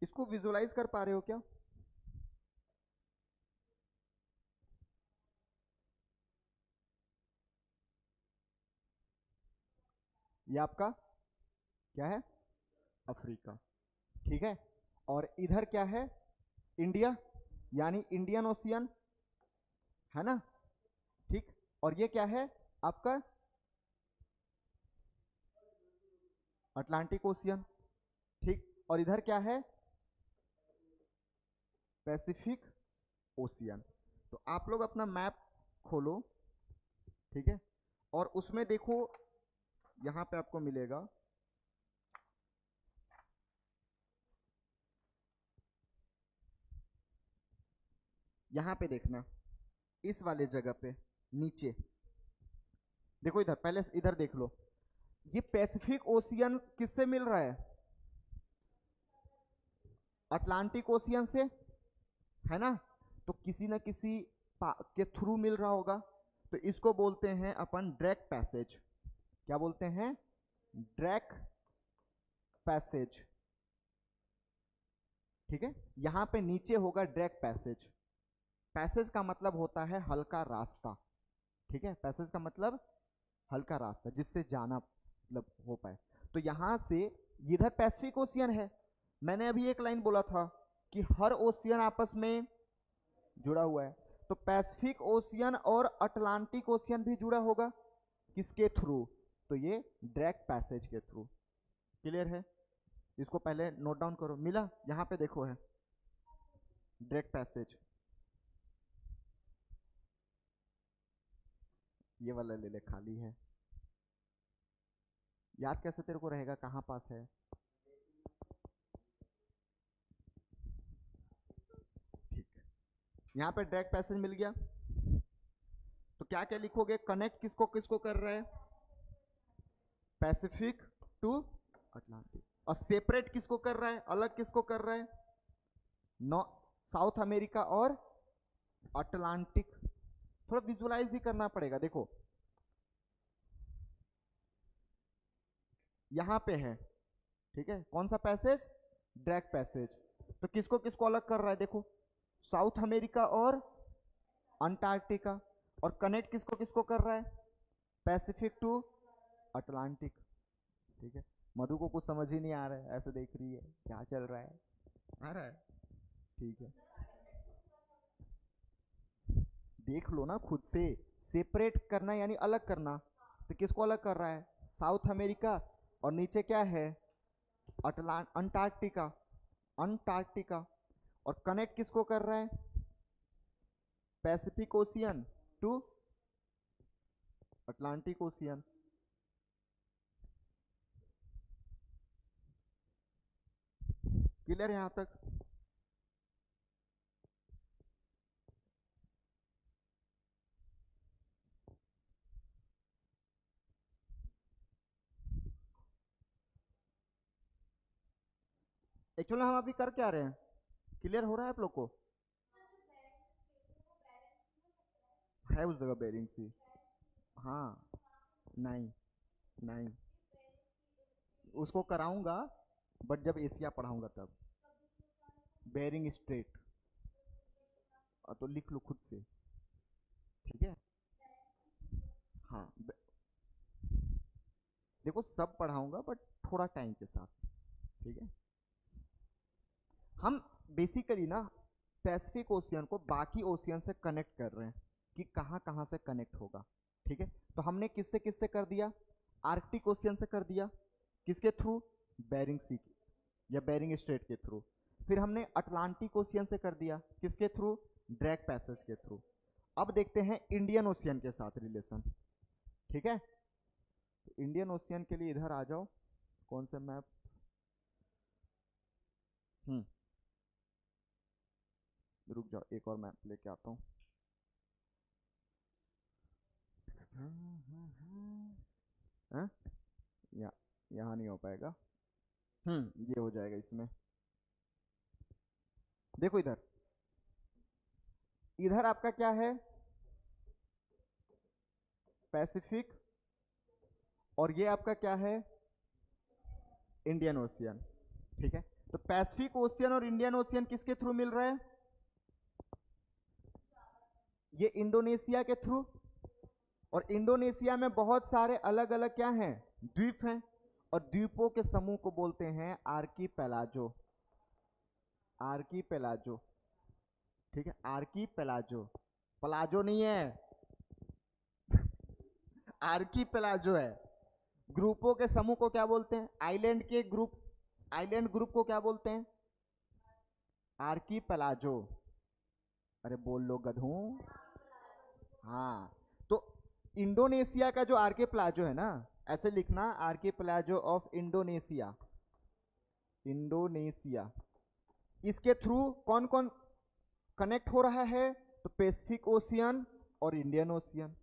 इसको विजुलाइज कर पा रहे हो क्या? ये आपका क्या है? अफ्रीका, ठीक है। और इधर क्या है? इंडिया, यानी इंडियन ओशियन, है ना, ठीक। और ये क्या है आपका? अटलांटिक ओशियन, ठीक। और इधर क्या है? Pacific ocean. तो आप लोग अपना मैप खोलो, ठीक है, और उसमें देखो यहां पे आपको मिलेगा यहां पे देखना, इस वाले जगह पे नीचे देखो, इधर पहले इधर देख लो। ये पैसिफिक ओशियन किससे मिल रहा है? अटलांटिक ओशियन से, है ना। तो किसी ना किसी के थ्रू मिल रहा होगा। तो इसको बोलते हैं अपन ड्रैक पैसेज। क्या बोलते हैं? ड्रैक पैसेज, ठीक है। यहां पे नीचे होगा ड्रैक पैसेज। पैसेज का मतलब होता है हल्का रास्ता, ठीक है। पैसेज का मतलब हल्का रास्ता जिससे जाना मतलब हो पाए। तो यहां से इधर पैसिफिक ओशियन है, मैंने अभी एक लाइन बोला था कि हर ओशियन आपस में जुड़ा हुआ है। तो पैसिफिक ओशियन और अटलांटिक ओशियन भी जुड़ा होगा, किसके थ्रू? तो ये ड्रैक पैसेज के थ्रू। क्लियर है? इसको पहले नोट डाउन करो। मिला? यहां पे देखो है ड्रैक पैसेज, ये वाला ले ले, खाली है। याद कैसे तेरे को रहेगा कहां पास है? ठीक, यहां पे ड्रैग पैसेज मिल गया। तो क्या क्या लिखोगे? कनेक्ट किसको किसको कर रहा है? Pacific to Atlantic. और सेपरेट किसको कर रहा है, अलग किसको कर रहा है, साउथ अमेरिका और अटलांटिक। थोड़ा विजुअलाइज भी करना पड़ेगा। देखो यहां पे है, ठीक है, कौन सा पैसेज, ड्रैक पैसेज। तो किसको किसको अलग कर रहा है, देखो साउथ अमेरिका और अंटार्कटिका। और कनेक्ट किसको किसको कर रहा है, पैसिफिक टू अटलांटिक। ठीक है, मधु को कुछ समझ ही नहीं आ रहा है, ऐसे देख रही है क्या चल रहा है, आ रहा है, ठीक है, देख लो ना खुद से। सेपरेट करना यानी अलग करना, तो किसको अलग कर रहा है, साउथ अमेरिका, और नीचे क्या है, अंटार्कटिका, अंटार्कटिका। और कनेक्ट किसको कर रहा है, Pacific ocean to Atlantic ocean. Clear यहां तक? एक्चुअली हम अभी कर क्या रहे हैं, क्लियर हो रहा है आप लोग को? है उस जगह बेरिंग सी? हाँ, नहीं नहीं, उसको कराऊंगा बट जब एशिया पढ़ाऊंगा तब। बेरिंग स्ट्रेट, तो लिख लो खुद से, ठीक है। हाँ देखो सब पढ़ाऊंगा बट थोड़ा टाइम के साथ, ठीक है। हम बेसिकली ना पैसिफिक ओशियन को बाकी ओशियन से कनेक्ट कर रहे हैं कि कहाँ कहाँ से कनेक्ट होगा, ठीक है। तो हमने किससे किससे कर दिया, आर्कटिक ओशियन से कर दिया, किसके थ्रू, बेरिंग सी या बेरिंग स्ट्रेट के थ्रू। फिर हमने अटलांटिक ओशियन से कर दिया, किसके थ्रू, ड्रैक पैसेज के थ्रू। अब देखते हैं इंडियन ओशियन के साथ रिलेशन, ठीक है। तो इंडियन ओशियन के लिए इधर आ जाओ, कौन सा मैप, रुक जाओ एक और मैप लेके आता हूँ। यहाँ नहीं हो पाएगा, ये हो जाएगा इसमें। देखो इधर, इधर आपका क्या है, पैसिफिक, और ये आपका क्या है, इंडियन ओशियन, ठीक है। तो पैसिफिक ओशियन और इंडियन ओशियन किसके थ्रू मिल रहा है, ये इंडोनेशिया के थ्रू। और इंडोनेशिया में बहुत सारे अलग अलग क्या हैं, द्वीप हैं, और द्वीपों के समूह को बोलते हैं आर्कीपेलाजो, आर्कीपेलाजो, ठीक है, आर्कीपेलाजो, प्लाजो नहीं है आर्कीपेलाजो है। ग्रुपों के समूह को क्या बोलते हैं, आइलैंड के ग्रुप, आइलैंड ग्रुप को क्या बोलते हैं, आर्कीपेलाजो। अरे बोल लो गधू, हाँ। तो इंडोनेशिया का जो आर्कीपेलाजो है ना, ऐसे लिखना, आर्कीपेलाजो ऑफ इंडोनेशिया, इंडोनेशिया, इसके थ्रू कौन कौन कनेक्ट हो रहा है, तो पैसिफिक ओशियन और इंडियन ओशियन,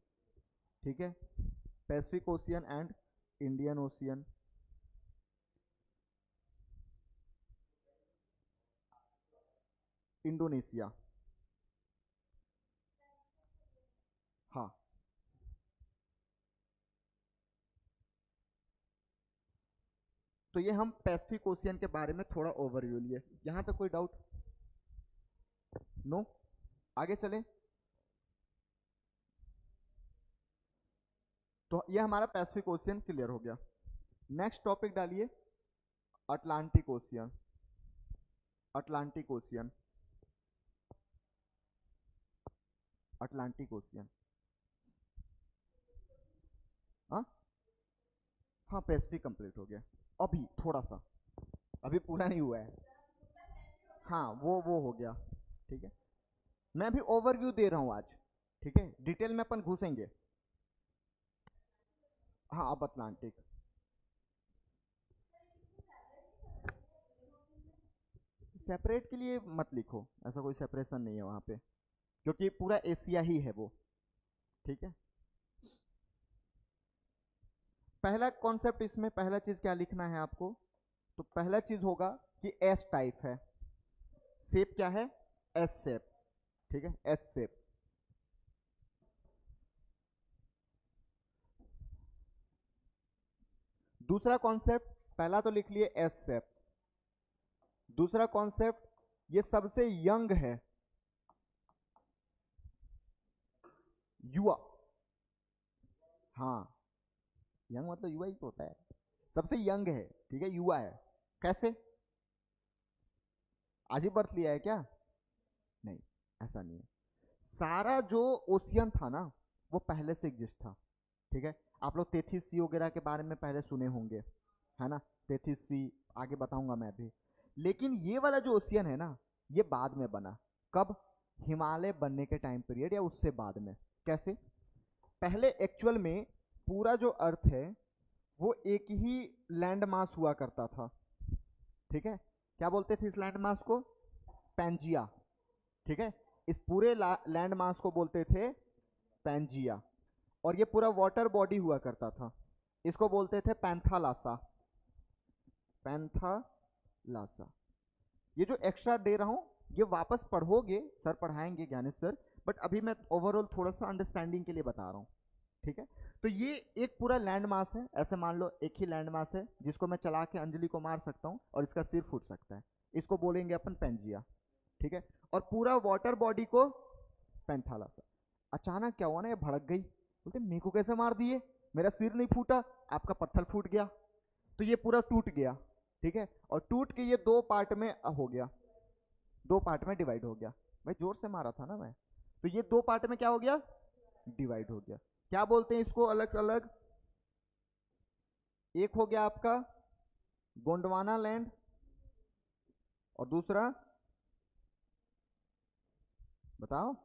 ठीक है, Pacific ocean and Indian ocean. Indonesia, हाँ, तो ये हम पैसिफिक ओशियन के बारे में थोड़ा ओवरव्यू लिए। यहां तक कोई डाउट? नो, आगे चले। तो ये हमारा पैसिफिक ओशियन क्लियर हो गया। नेक्स्ट टॉपिक डालिए, Atlantic ocean, Atlantic ocean, Atlantic ocean. हाँ हाँ, पैसिफिक कंप्लीट हो गया, अभी थोड़ा सा, अभी पूरा नहीं हुआ है। हाँ वो हो गया, ठीक है। मैं अभी ओवरव्यू दे रहा हूं आज, ठीक है, डिटेल में अपन घुसेंगे। हाँ अब अटलांटिक, सेपरेट के लिए मत लिखो, ऐसा कोई सेपरेशन नहीं है वहां पे, क्योंकि पूरा एशिया ही है वो, ठीक है। पहला कॉन्सेप्ट इसमें, पहला चीज क्या लिखना है आपको, तो पहला चीज होगा कि एस टाइप है, शेप क्या है, एस शेप, ठीक है, एस शेप। दूसरा कॉन्सेप्ट, पहला तो लिख लिए एस शेप, दूसरा कॉन्सेप्ट ये सबसे यंग है, युवा, हाँ यंग मतलब युवा ही तो होता है, सबसे यंग है, ठीक है, युवा है। कैसे, आज ही बर्थ लिया है क्या, नहीं, ऐसा नहीं है। सारा जो ओशियन था ना वो पहले से एग्जिस्ट था, ठीक है। आप लोग तेथिस सी वगैरह के बारे में पहले सुने होंगे, है ना, तेथिस सी आगे बताऊंगा मैं भी। लेकिन ये वाला जो ओशियन है ना ये बाद में बना, कब, हिमालय बनने के टाइम पीरियड या उससे बाद में। कैसे, पहले एक्चुअल में पूरा जो अर्थ है वो एक ही लैंड मास हुआ करता था, ठीक है। क्या बोलते थे इस लैंड मास को, पैंजिया, ठीक है। इस पूरे लैंड मास को बोलते थे पैंजिया, और ये पूरा वाटर बॉडी हुआ करता था, इसको बोलते थे पैंथालासा, पैंथालासा। ये जो एक्स्ट्रा दे रहा हूं ये वापस पढ़ोगे, सर पढ़ाएंगे, ज्ञानेश सर, बट अभी मैं ओवरऑल थोड़ा सा अंडरस्टैंडिंग के लिए बता रहा हूं, ठीक है। तो ये एक पूरा लैंड मास है, ऐसे मान लो एक ही लैंड मास है जिसको मैं चला के अंजलि को मार सकता हूं और इसका सिर फूट सकता है, इसको बोलेंगे अपन पेंजिया, ठीक है। और पूरा वाटर बॉडी को पैंथालासा। अचानक क्या हुआ ना, ये भड़क गई, बोलते मेरे को कैसे मार दिए, मेरा सिर नहीं फूटा, आपका पत्थर फूट गया, तो ये पूरा टूट गया, ठीक है। और टूट के ये दो पार्ट में हो गया, दो पार्ट में डिवाइड हो गया, भाई जोर से मारा था ना मैं, तो ये दो पार्ट में क्या हो गया, डिवाइड हो गया। क्या बोलते हैं इसको अलग अलग, एक हो गया आपका गोंडवाना लैंड और दूसरा बताओ,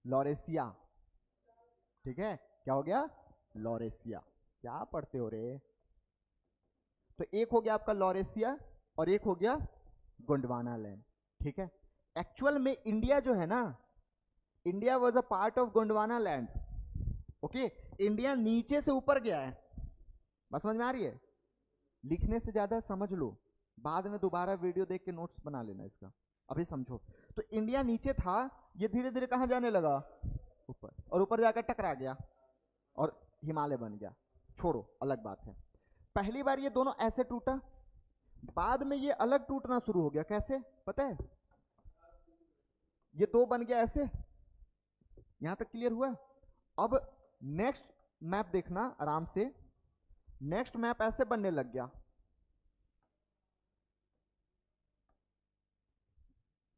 लॉरेसिया, ठीक है। क्या हो गया, लॉरेसिया, क्या पढ़ते हो रे, तो एक हो गया आपका लॉरेसिया और एक हो गया गोंडवाना लैंड, ठीक है। एक्चुअल में इंडिया जो है ना, India was a part of Gondwana land, okay. India नीचे से ऊपर गया है, बस समझ में आ रही है, लिखने से ज्यादा समझ लो, बाद में दोबारा वीडियो देख के नोट्स बना लेना इसका, अभी समझो। तो इंडिया नीचे था, ये धीरे धीरे कहां जाने लगा, ऊपर, और ऊपर जाकर टकरा गया और हिमालय बन गया, छोड़ो अलग बात है। पहली बार ये दोनों ऐसे टूटा, बाद में ये अलग टूटना शुरू हो गया, कैसे पता है, ये दो बन गया ऐसे, यहां तक क्लियर हुआ। अब नेक्स्ट मैप देखना आराम से, नेक्स्ट मैप ऐसे बनने लग गया,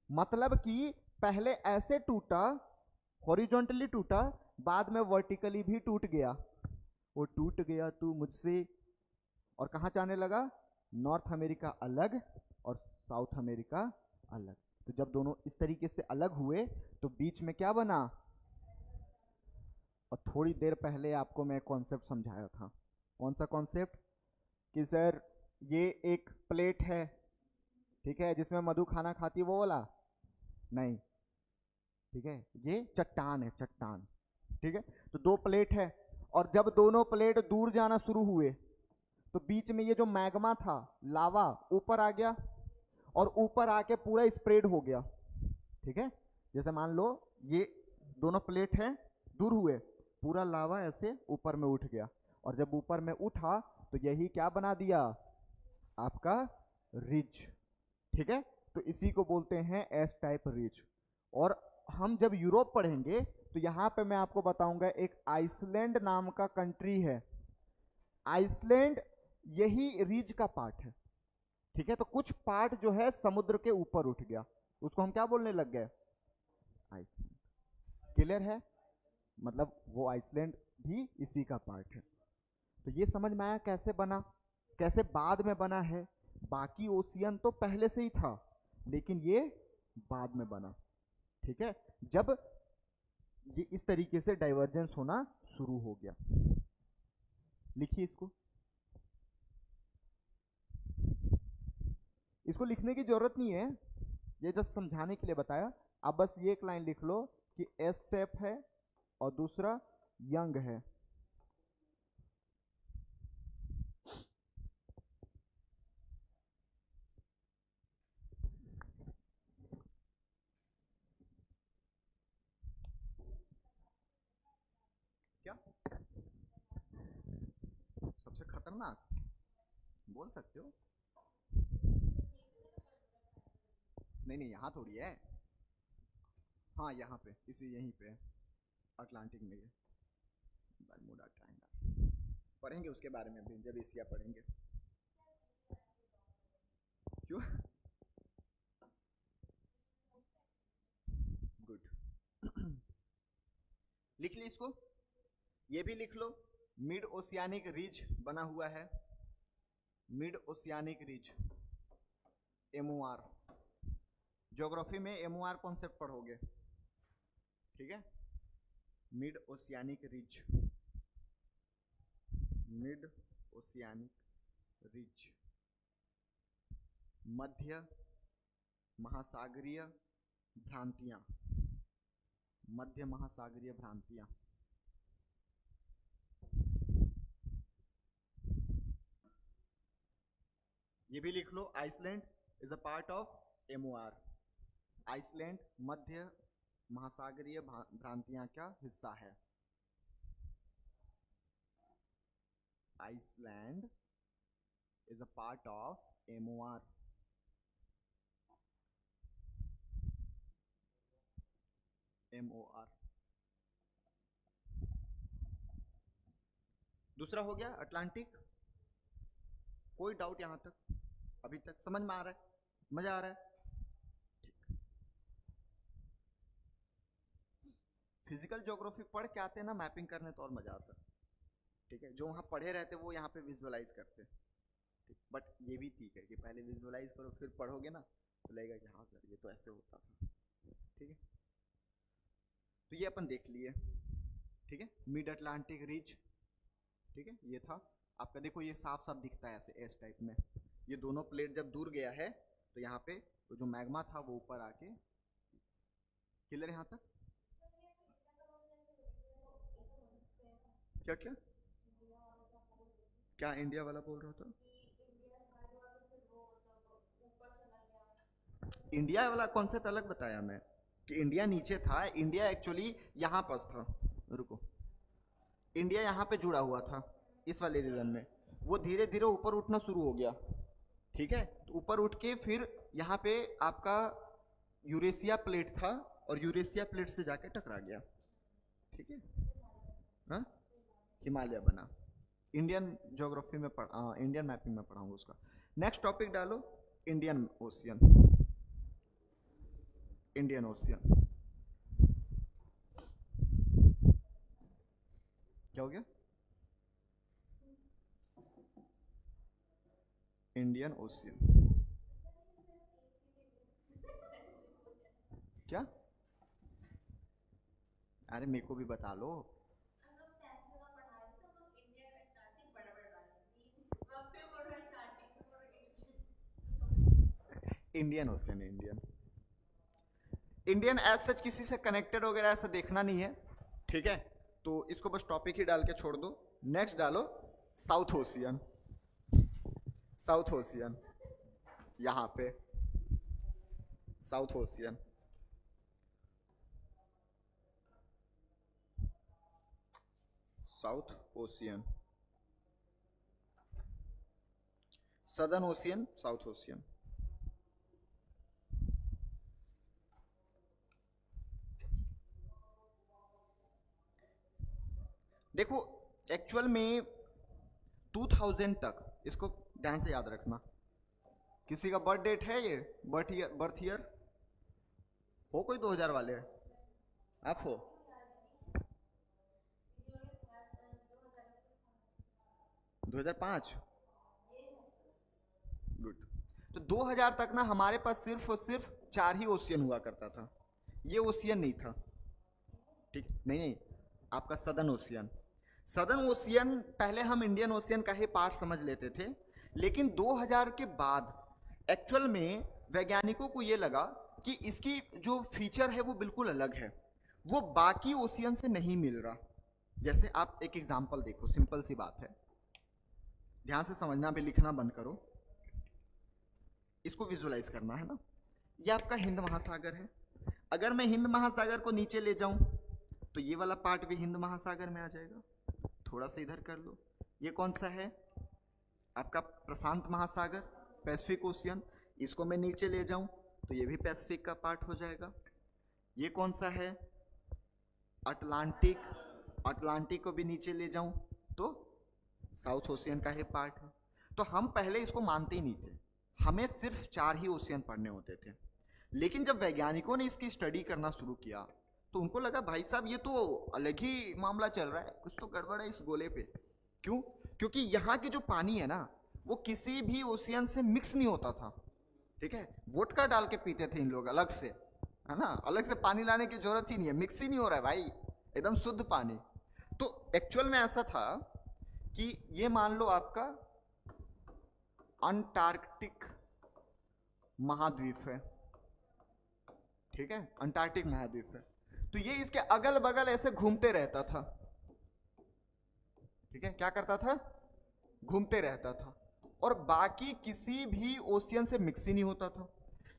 मतलब कि पहले ऐसे टूटा, हॉरिजॉन्टली टूटा, बाद में वर्टिकली भी टूट गया, वो टूट गया तू मुझसे, और कहां जाने लगा, नॉर्थ अमेरिका अलग और साउथ अमेरिका अलग। तो जब दोनों इस तरीके से अलग हुए तो बीच में क्या बना, और थोड़ी देर पहले आपको मैं कॉन्सेप्ट समझाया था, कौन सा कॉन्सेप्ट, कि सर ये एक प्लेट है, ठीक है, जिसमें मधु खाना खाती है, वो वाला नहीं, ठीक है, ये चट्टान है, चट्टान, ठीक है। तो दो प्लेट है, और जब दोनों प्लेट दूर जाना शुरू हुए तो बीच में ये जो मैग्मा था, लावा, ऊपर आ गया और ऊपर आके पूरा स्प्रेड हो गया, ठीक है। जैसे मान लो ये दोनों प्लेट है, दूर हुए, पूरा लावा ऐसे ऊपर में उठ गया, और जब ऊपर में उठा तो यही क्या बना दिया, आपका रिज, ठीक है। तो इसी को बोलते हैं एस टाइप रिज। और हम जब यूरोप पढ़ेंगे तो यहां पे मैं आपको बताऊंगा एक आइसलैंड नाम का कंट्री है, आइसलैंड यही रिज का पार्ट है, ठीक है। तो कुछ पार्ट जो है समुद्र के ऊपर उठ गया, उसको हम क्या बोलने लग गए, आइसलैंड, क्लियर है, मतलब वो आइसलैंड भी इसी का पार्ट है। तो ये समझ में आया कैसे बना, कैसे बाद में बना है, बाकी ओशियन तो पहले से ही था लेकिन ये बाद में बना, ठीक है, जब ये इस तरीके से डाइवर्जेंस होना शुरू हो गया। लिखिए इसको, इसको लिखने की जरूरत नहीं है, ये जस्ट समझाने के लिए बताया। आप बस ये एक लाइन लिख लो कि एस शेप है और दूसरा यंग है। क्या सबसे खतरनाक बोल सकते हो? नहीं नहीं, यहाँ थोड़ी है। हाँ यहाँ पे, इसी यहीं पे है, अटलांटिक में ये बरमूडा ट्रायंगल। पढ़ेंगे उसके बारे में भी जब एशिया पढ़ेंगे। क्यों? गुड। लिख ली इसको, ये भी लिख लो। मिड ओशियानिक रिज बना हुआ है, mid oceanic ridge, MOR. Geography में एमओआर कॉन्सेप्ट पढ़ोगे, ठीक है। Mid oceanic ridge, mid oceanic ridge, मध्य महासागरीय भ्रांतियां, मध्य महासागरीय भ्रांतियां। ये भी लिख लो, Iceland is a part of MOR. Iceland मध्य महासागरीय भ्रांतियां का हिस्सा है। Iceland is a part of MOR. MOR. दूसरा हो गया अटलांटिक। कोई डाउट यहां तक? अभी तक समझ में आ रहा है? मजा आ रहा है? फिजिकल ज्योग्राफी पढ़ के आते हैं ना मैपिंग करने, तो और मजा आता है। ठीक है, जो वहां पढ़े रहते वो यहाँ पे विजुअलाइज करते। ठीक, बट ये भी ठीक है कि पहले विजुअलाइज करो फिर पढ़ोगे ना, तो लगेगा कि हाँ सर ये तो ऐसे होता था। ठीक है, तो ये अपन देख लिए। ठीक है, मिड अटलांटिक रिज, ठीक है, ये था आपका। देखो ये साफ साफ दिखता है ऐसे एस टाइप में। ये दोनों प्लेट जब दूर गया है तो यहाँ पे तो जो मैग्मा था वो ऊपर आके क्लियर। यहाँ तक क्या क्या क्या इंडिया वाला बोल रहा था? इंडिया वाला कॉन्सेप्ट अलग बताया मैं कि इंडिया नीचे था। इंडिया एक्चुअली यहाँ पास था, रुको, इंडिया यहाँ पे जुड़ा हुआ था इस वाले रीजन में। वो धीरे धीरे ऊपर उठना शुरू हो गया। ठीक है, तो ऊपर उठ के फिर यहाँ पे आपका यूरेशिया प्लेट था और यूरेशिया प्लेट से जाके टकरा गया। ठीक है, हाँ हिमालय बना। इंडियन ज्योग्राफी में इंडियन मैपिंग में पढ़ाऊंगा उसका। नेक्स्ट टॉपिक डालो, इंडियन ओशियन। इंडियन ओशियन क्या हो गया? इंडियन ओशियन क्या? अरे मेरे को भी बता लो। Indian Ocean, Indian Indian as such किसी से कनेक्टेड वगैरह ऐसा देखना नहीं है। ठीक है, तो इसको बस टॉपिक ही डाल के छोड़ दो। नेक्स्ट डालो साउथ ओशियन। साउथ ओशियन यहां पे, south ocean, south ocean, southern ocean, south ocean. देखो एक्चुअल में 2000 तक, इसको ध्यान से याद रखना। किसी का बर्थ डेट है ये, बर्थ ईयर हो कोई 2000 वाले? आप हो? दो 2005? गुड। तो 2000 तक ना हमारे पास सिर्फ और सिर्फ 4 ही ओशियन हुआ करता था। ये ओशियन नहीं था। ठीक, नहीं नहीं, आपका सदर्न ओशियन। सदर्न ओशियन पहले हम इंडियन ओशियन का ही पार्ट समझ लेते थे, लेकिन 2000 के बाद एक्चुअल में वैज्ञानिकों को यह लगा कि इसकी जो फीचर है वो बिल्कुल अलग है, वो बाकी ओशियन से नहीं मिल रहा। जैसे आप एक एग्जांपल देखो, सिंपल सी बात है, ध्यान से समझना, भी लिखना बंद करो, इसको विजुलाइज करना है ना। ये आपका हिंद महासागर है। अगर मैं हिंद महासागर को नीचे ले जाऊं तो ये वाला पार्ट भी हिंद महासागर में आ जाएगा। थोड़ा सा इधर कर लो, ये कौन सा है आपका प्रशांत महासागर, पैसिफिक ओशियन। इसको मैं नीचे ले जाऊं तो ये भी पैसिफिक का पार्ट हो जाएगा। ये कौन सा है अटलांटिक, अटलांटिक को भी नीचे ले जाऊं तो साउथ ओशियन का ही पार्ट है। तो हम पहले इसको मानते ही नहीं थे, हमें सिर्फ 4 ही ओशियन पढ़ने होते थे। लेकिन जब वैज्ञानिकों ने इसकी स्टडी करना शुरू किया तो उनको लगा भाई साहब ये तो अलग ही मामला चल रहा है, कुछ तो गड़बड़ है इस गोले पे। क्यों? क्योंकि यहाँ की जो पानी है ना वो किसी भी ओशियन से मिक्स नहीं होता था, ठीक है। वोडका डाल के पीते थे इन लोग अलग से, है ना, अलग से पानी लाने की जरूरत ही नहीं है, मिक्स ही नहीं हो रहा है भाई, एकदम शुद्ध पानी। तो एक्चुअल में ऐसा था कि ये मान लो आपका अंटार्कटिक महाद्वीप है, ठीक है, अंटार्कटिक महाद्वीप है। तो ये इसके अगल बगल ऐसे घूमते रहता था, ठीक है, क्या करता था, घूमते रहता था, और बाकी किसी भी ओशियन से मिक्स ही नहीं होता था।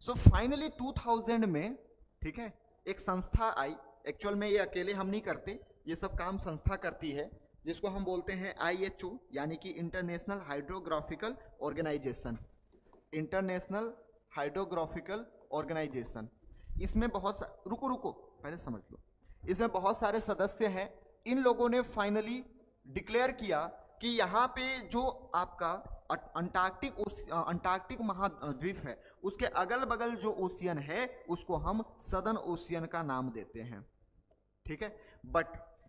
सो फाइनली 2000 में, ठीक है, एक संस्था आई। एक्चुअल में ये अकेले हम नहीं करते, ये सब काम संस्था करती है, जिसको हम बोलते हैं IHO, यानी कि international hydrographical organisation. International hydrographical organisation. इसमें बहुत रुको पहले समझ लो, इसमें बहुत सारे सदस्य हैं। इन लोगों ने फाइनली डिक्लेयर किया कि यहाँ पे जो आपका अंटार्कटिक महाद्वीप है उसके अगल बगल जो ओशियन है उसको हम सदर्न ओशियन का नाम देते हैं, ठीक है। बट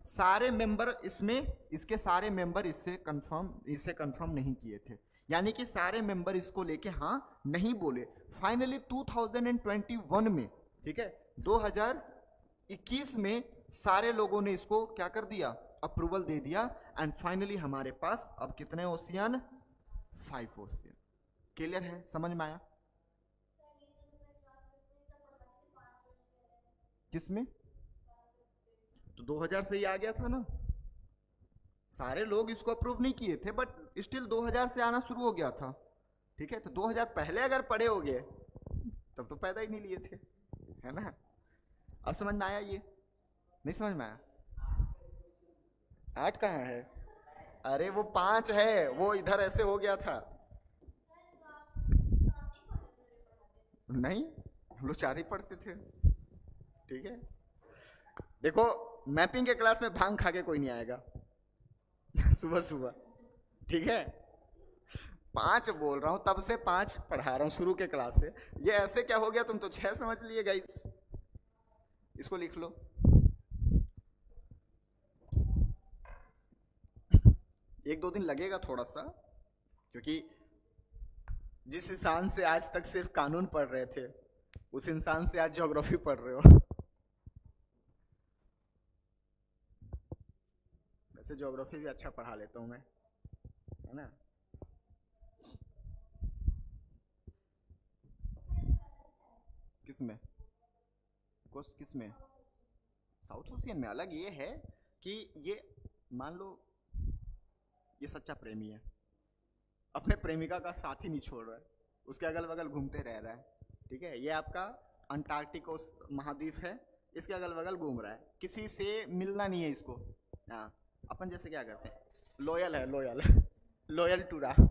सारे मेंबर इसके सारे मेंबर इसे कंफर्म नहीं किए थे, यानी कि सारे मेंबर इसको लेके हाँ नहीं बोले। फाइनली 2021 में, ठीक है, 2021 में सारे लोगों ने इसको क्या कर दिया, अप्रूवल दे दिया। एंड फाइनली हमारे पास अब कितने ओशियन, 5 ओशियन। क्लियर है, समझ में आया? किसमें? तो 2000 से ही आ गया था ना, सारे लोग इसको अप्रूव नहीं किए थे, बट स्टिल 2000 से आना शुरू हो गया था, ठीक है। तो 2000 पहले अगर पढ़े हो गए तब तो पैदा ही नहीं लिए थे, है ना। अब समझ में आया? ये नहीं समझ में आया? 8 कहाँ है? अरे वो 5 है, वो इधर ऐसे हो गया था। नहीं, हम लोग 4 ही पढ़ते थे, ठीक है। देखो मैपिंग के क्लास में भांग खा के कोई नहीं आएगा सुबह सुबह, ठीक है। 5 बोल रहा हूं, तब से 5 पढ़ा रहा हूं शुरू के क्लास से। ये ऐसे क्या हो गया, तुम तो 6 समझ लिए गाइस। इसको लिख लो। एक दो दिन लगेगा थोड़ा सा, क्योंकि जिस इंसान से आज तक सिर्फ कानून पढ़ रहे थे उस इंसान से आज ज्योग्राफी पढ़ रहे हो। वैसे ज्योग्राफी भी अच्छा पढ़ा लेता हूं मैं, है ना। किसमें? किसमें? साउथ ओशियन में अलग ये है कि ये मान लो ये सच्चा प्रेमी है, अपने प्रेमिका का साथ ही नहीं छोड़ रहा है, उसके अगल बगल घूमते रह रहा है, ठीक है। ये आपका अंटार्कटिक महाद्वीप है, इसके अगल बगल घूम रहा है, किसी से मिलना नहीं है इसको। हाँ, अपन जैसे क्या करते हैं, लॉयल है, लॉयल टू रहा।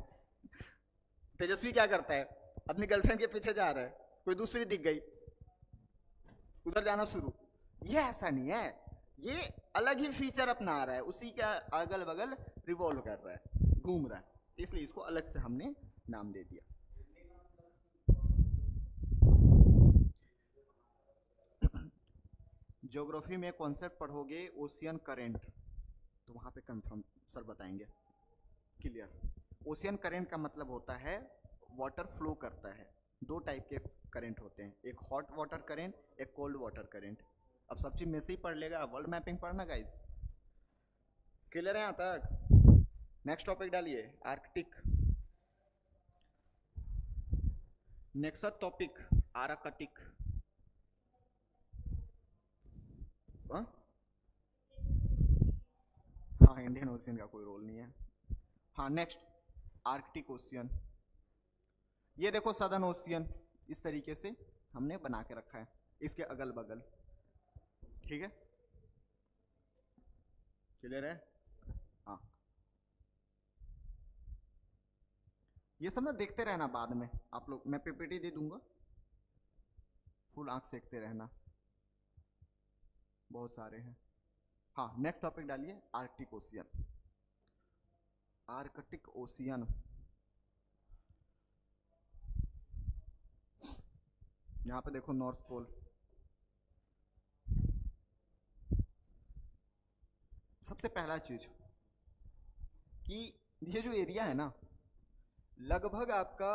तेजस्वी क्या करता है, अपनी गर्लफ्रेंड के पीछे जा रहा है, कोई दूसरी दिख गई, उधर जाना शुरू। ये ऐसा नहीं है, ये अलग ही फीचर अपना रहा है, उसी का अगल बगल रिवॉल्व कर रहा है, घूम रहा है, इसलिए इसको अलग से हमने नाम दे दिया। ज्योग्राफी में कॉन्सेप्ट पढ़ोगे ओशियन करेंट, तो वहां पे कंफर्म सर बताएंगे, क्लियर। ओशियन करेंट का मतलब होता है वाटर फ्लो करता है। 2 टाइप के करंट होते हैं, एक हॉट वाटर करंट, एक कोल्ड वाटर करंट। अब सब चीज में से ही पढ़ लेगा, वर्ल्ड मैपिंग पढ़ना गाइस, क्लियर है यहां तक? नेक्स्ट टॉपिक डालिए, आर्कटिक। Next topic Arctic. हाँ, इंडियन ओशियन का कोई रोल नहीं है। हाँ, नेक्स्ट आर्कटिक ओशियन। ये देखो सदर्न ओशियन इस तरीके से हमने बना के रखा है इसके अगल बगल, ठीक है, क्लियर है। हाँ, ये सब ना देखते रहना बाद में आप लोग, मैं पीपीटी दे दूंगा, फुल आंख सेकते रहना, बहुत सारे हैं। हाँ, नेक्स्ट टॉपिक डालिए आर्कटिक ओशियन। आर्कटिक ओशियन, यहां पे देखो नॉर्थ पोल, सबसे पहला चीज कि ये जो एरिया है ना, लगभग आपका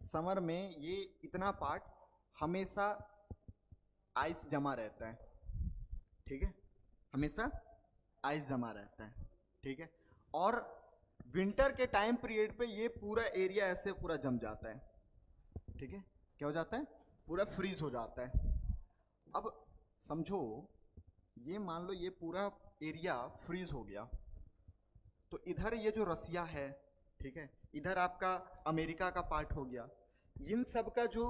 समर में ये इतना पार्ट हमेशा आइस जमा रहता है, ठीक है, हमेशा आइस जमा रहता है, ठीक है। और विंटर के टाइम पीरियड पे ये पूरा एरिया ऐसे पूरा जम जाता है, ठीक है, क्या हो जाता है, पूरा फ्रीज हो जाता है। अब समझो, ये मान लो ये पूरा एरिया फ्रीज हो गया, तो इधर ये जो रसिया है, ठीक है, इधर आपका अमेरिका का पार्ट हो गया, इन सब का जो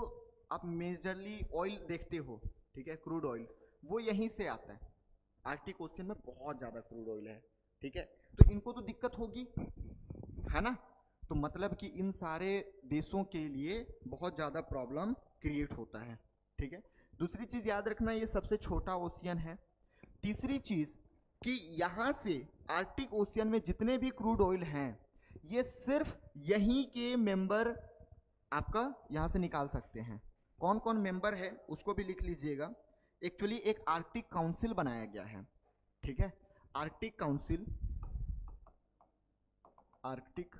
आप मेजरली ऑयल देखते हो, ठीक है, क्रूड ऑयल, वो यहीं से आता है। आर्कटिक ओशियन में बहुत ज़्यादा क्रूड ऑयल है, ठीक है, तो इनको तो दिक्कत होगी, है ना। तो मतलब कि इन सारे देशों के लिए बहुत ज़्यादा प्रॉब्लम क्रिएट होता है, ठीक है। दूसरी चीज़ याद रखना, ये सबसे छोटा ओशियन है। तीसरी चीज़ कि यहाँ से आर्कटिक ओशियन में जितने भी क्रूड ऑयल हैं, ये सिर्फ यहीं के मेंबर आपका यहाँ से निकाल सकते हैं। कौन कौन मेंबर है उसको भी लिख लीजिएगा। एक्चुअली एक आर्कटिक काउंसिल बनाया गया है, ठीक है, आर्कटिक काउंसिल, आर्कटिक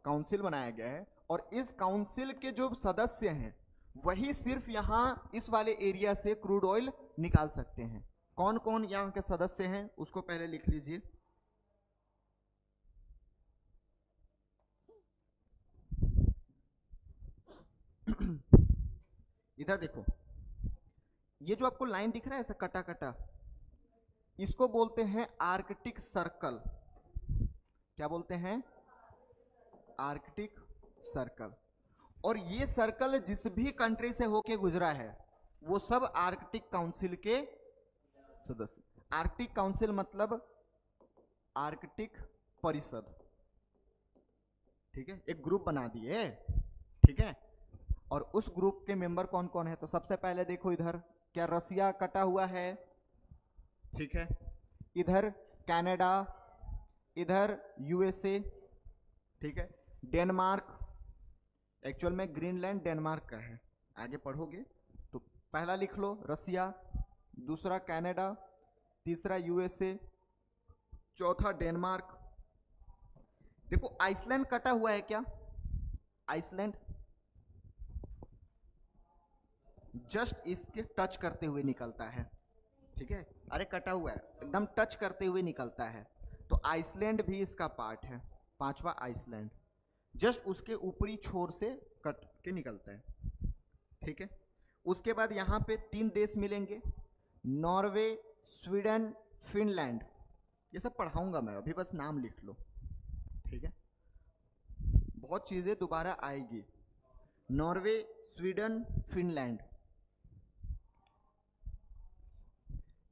काउंसिल बनाया गया है, और इस काउंसिल के जो सदस्य हैं वही सिर्फ यहाँ इस वाले एरिया से क्रूड ऑयल निकाल सकते हैं। कौन कौन यहाँ के सदस्य हैं उसको पहले लिख लीजिए। इधर देखो, ये जो आपको लाइन दिख रहा है ऐसा कटा कटा, इसको बोलते हैं आर्कटिक सर्कल। क्या बोलते हैं, आर्कटिक सर्कल। और ये सर्कल जिस भी कंट्री से होके गुजरा है वो सब आर्कटिक काउंसिल के सदस्य। आर्कटिक काउंसिल मतलब आर्कटिक परिषद, ठीक है, एक ग्रुप बना दिए, ठीक है। और उस ग्रुप के मेंबर कौन कौन है, तो सबसे पहले देखो इधर क्या रसिया कटा हुआ है, ठीक है, इधर कनाडा, इधर यूएसए, ठीक है, डेनमार्क, एक्चुअल में ग्रीनलैंड डेनमार्क का है, आगे पढ़ोगे तो पहला लिख लो रसिया, दूसरा कनाडा, तीसरा यूएसए, चौथा डेनमार्क। देखो आइसलैंड कटा हुआ है क्या, आइसलैंड जस्ट इसके टच करते हुए निकलता है, ठीक है, अरे कटा हुआ है, एकदम टच करते हुए निकलता है, तो आइसलैंड भी इसका पार्ट है, पांचवा आइसलैंड, जस्ट उसके ऊपरी छोर से कट के निकलता है, ठीक है। उसके बाद यहाँ पे 3 देश मिलेंगे, नॉर्वे, स्वीडन, फिनलैंड। ये सब पढ़ाऊंगा मैं, अभी बस नाम लिख लो, ठीक है, बहुत चीजें दोबारा आएगी। नॉर्वे, स्वीडन, फिनलैंड,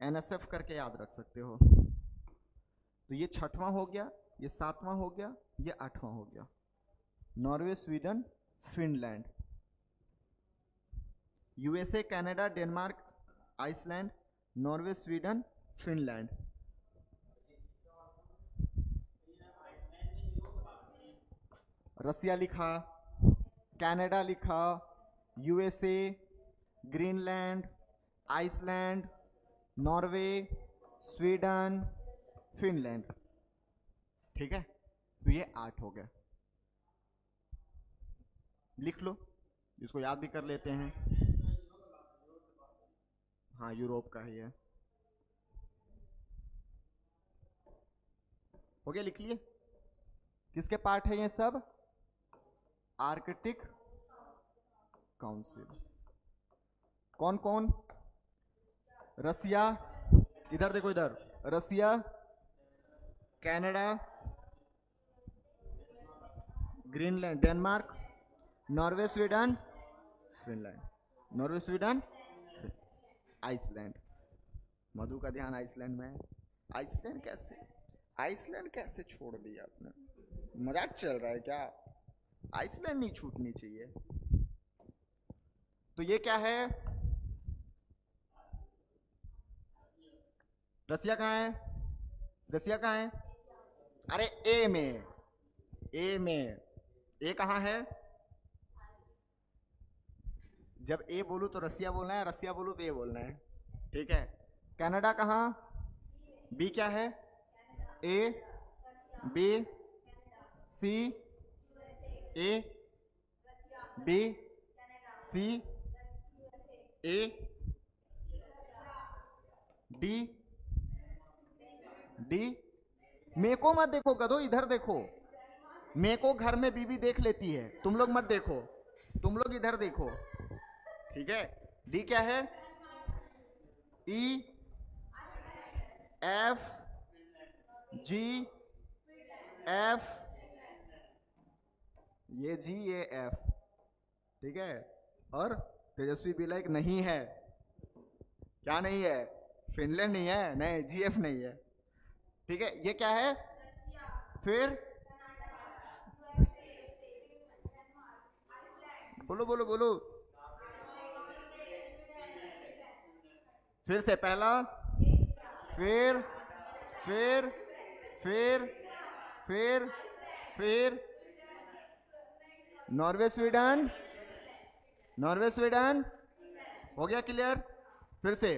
एनएसएफ करके याद रख सकते हो। तो ये 6वां हो गया, ये 7वां हो गया, ये 8वां हो गया, Norway, Sweden, Finland, USA, Canada, Denmark, Iceland, Norway, Sweden, Finland. Russia लिखा, कनाडा लिखा, USA, Greenland, Iceland, Norway, Sweden, Finland, ठीक है। तो ये 8 हो गए, लिख लो, इसको याद भी कर लेते हैं। हाँ, यूरोप का ही है, हो गया, लिख लिए। किसके पार्ट है ये सब, आर्कटिक काउंसिल। कौन कौन, रसिया, इधर देखो, इधर Russia, Canada, Greenland, Denmark, Norway, Sweden, Finland, Norway, Sweden, Iceland. Madhu का ध्यान आइसलैंड में है। आइसलैंड कैसे, आइसलैंड कैसे छोड़ दिया आपने? मजाक चल रहा है क्या? आइसलैंड नहीं छूटनी चाहिए। तो ये क्या है? रसिया कहाँ है? रसिया कहाँ है? अरे ए में, ए में, ए कहाँ है? जब ए बोलूं तो रसिया बोलना है, रसिया बोलूं तो ए बोलना है, ठीक है। कनाडा कहाँ? बी क्या है? ए, बी, सी, ए, बी, सी, ए, डी, डी। मेको मत देखो गधो, इधर देखो। मेको घर में बीबी देख लेती है, तुम लोग मत देखो, तुम लोग इधर देखो, ठीक है। डी क्या है? ई, एफ, जी, एफ, ये जी, ये एफ, ठीक है। और तेजस्वी भी लाइक नहीं है, क्या नहीं है? फिनलैंड नहीं है, नहीं, जीएफ नहीं है, ठीक है। ये क्या है फिर? बोलो बोलो बोलो, फिर से पहला, फिर फिर फिर फिर फिर नॉर्वे, स्वीडन, नॉर्वे, स्वीडन, हो गया क्लियर? फिर से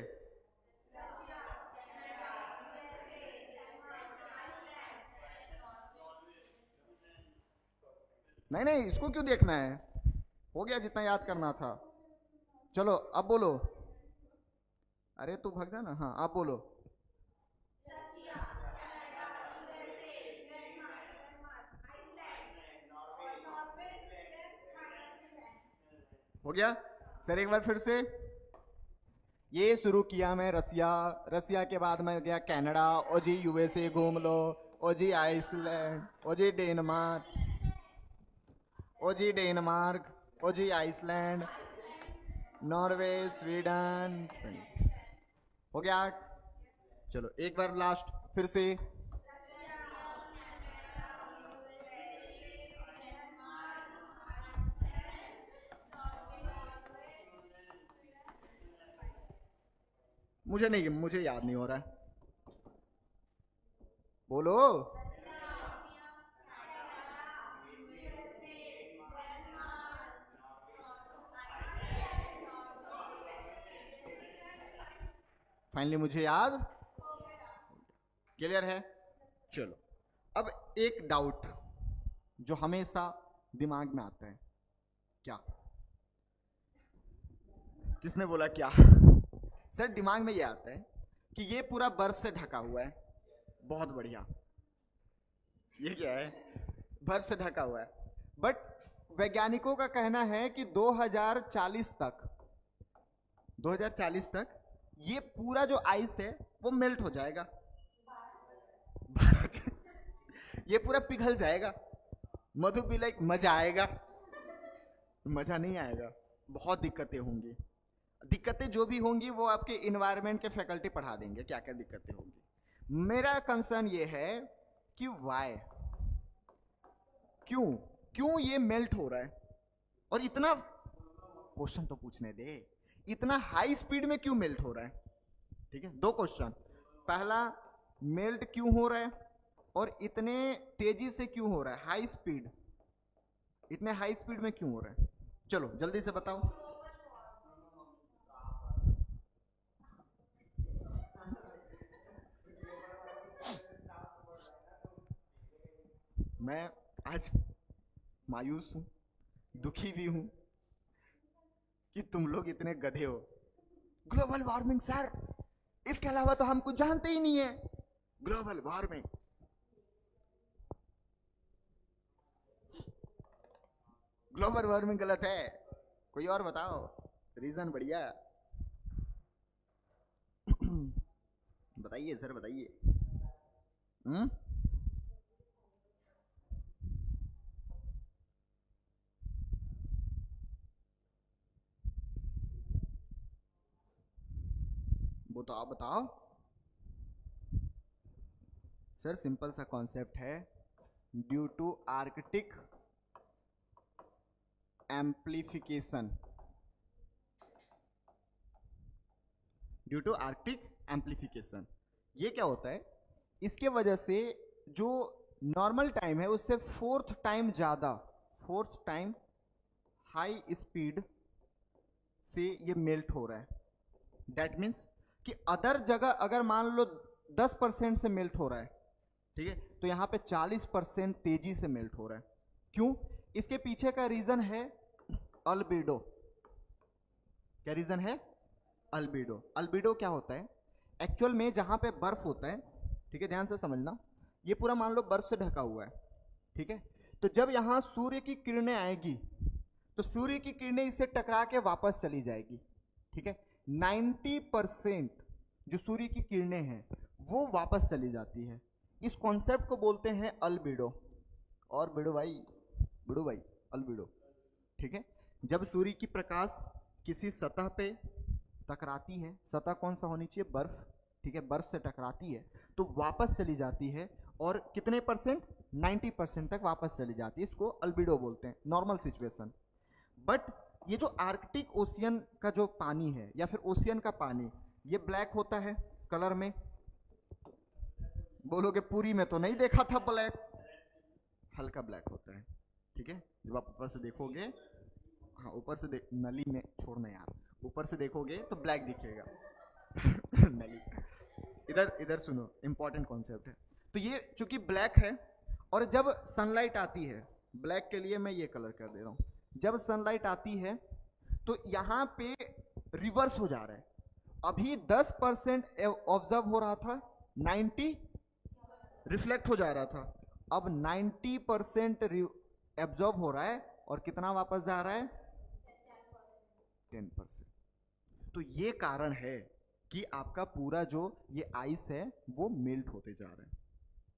नहीं नहीं, इसको क्यों देखना है? हो गया जितना याद करना था। चलो अब बोलो। अरे तू भाग जा ना। हाँ आप बोलो। हो गया सर, एक बार फिर से। ये शुरू किया मैं रसिया, रसिया के बाद में गया कनाडा, और जी यूएसए घूम लो, और जी आइसलैंड, और जी डेनमार्क, और जी डेनमार्क, और जी आइसलैंड, नॉर्वे, स्वीडन, हो गया 8। चलो एक बार लास्ट फिर से। मुझे नहीं, मुझे याद नहीं हो रहा है, बोलो। फाइनली मुझे याद, क्लियर है। चलो अब एक डाउट जो हमेशा दिमाग में आता है, क्या? किसने बोला क्या? सर दिमाग में ये आता है कि ये पूरा बर्फ से ढका हुआ है, बहुत बढ़िया। ये क्या है? बर्फ से ढका हुआ है, बट वैज्ञानिकों का कहना है कि 2040 तक, 2040 तक ये पूरा जो आइस है वो मेल्ट हो जाएगा, ये पूरा पिघल जाएगा। मधु भी लाइक मजा आएगा? मजा नहीं आएगा, बहुत दिक्कतें होंगी। दिक्कतें जो भी होंगी वो आपके इन्वायरमेंट के फैकल्टी पढ़ा देंगे क्या क्या दिक्कतें होंगी। मेरा कंसर्न ये है कि वाई, क्यों क्यों ये मेल्ट हो रहा है, और इतना, क्वेश्चन तो पूछने दे, इतना हाई स्पीड में क्यों मेल्ट हो रहा है? ठीक है, 2 क्वेश्चन। पहला, मेल्ट क्यों हो रहा है, और इतने तेजी से क्यों हो रहा है, हाई स्पीड, इतने हाई स्पीड में क्यों हो रहा है? चलो जल्दी से बताओ। मैं आज मायूस हूं, दुखी भी हूं कि तुम लोग इतने गधे हो। ग्लोबल वार्मिंग सर, इसके अलावा तो हम कुछ जानते ही नहीं है। ग्लोबल वार्मिंग, ग्लोबल वार्मिंग गलत है, कोई और बताओ रीजन बढ़िया। बताइए सर बताइए। वो तो आप बताओ सर। सिंपल सा कॉन्सेप्ट है, due to Arctic amplification, due to Arctic amplification. ये क्या होता है, इसके वजह से जो नॉर्मल टाइम है उससे 4th टाइम ज्यादा, 4th टाइम हाई स्पीड से ये मेल्ट हो रहा है। दैट मीन्स कि अदर जगह अगर मान लो 10% से मेल्ट हो रहा है, ठीक है, तो यहां पे 40% तेजी से मेल्ट हो रहा है। क्यों? इसके पीछे का रीजन है अल्बिडो। क्या रीजन है? अल्बिडो। अल्बिडो क्या होता है? एक्चुअल में जहां पे बर्फ होता है, ठीक है, ध्यान से समझना, ये पूरा मान लो बर्फ से ढका हुआ है, ठीक है, तो जब यहां सूर्य की किरणें आएगी तो सूर्य की किरणें इससे टकरा के वापस चली जाएगी, ठीक है। 90% जो सूर्य की किरणें हैं वो वापस चली जाती है। इस कॉन्सेप्ट को बोलते हैं अल्बिडो। और बिडो भाई अल्बिडो, ठीक है। जब सूर्य की प्रकाश किसी सतह पे टकराती है, सतह कौन सा होनी चाहिए? बर्फ, ठीक है, बर्फ से टकराती है तो वापस चली जाती है, और कितने परसेंट? 90% तक वापस चली जाती है। इसको अल्बिडो बोलते हैं, नॉर्मल सिचुएशन। बट ये जो आर्कटिक ओशियन का जो पानी है या फिर ओशियन का पानी, ये ब्लैक होता है कलर में। बोलोगे पूरी में तो नहीं देखा था ब्लैक, हल्का ब्लैक होता है, ठीक है। जब आप ऊपर से देखोगे, हाँ ऊपर से नली में छोड़ना यार, ऊपर से देखोगे तो ब्लैक दिखेगा नली। इधर सुनो, इंपॉर्टेंट कॉन्सेप्ट है। तो ये चूंकि ब्लैक है, और जब सनलाइट आती है, ब्लैक के लिए मैं ये कलर कर दे रहा हूं, जब सनलाइट आती है तो यहां पे रिवर्स हो जा रहा है। अभी 10% ऑब्जर्व हो रहा था, 90 रिफ्लेक्ट हो जा रहा था, अब 90% एब्जॉर्ब हो रहा है, और कितना वापस जा रहा है? 10%। तो ये कारण है कि आपका पूरा जो ये आइस है वो मेल्ट होते जा रहा है।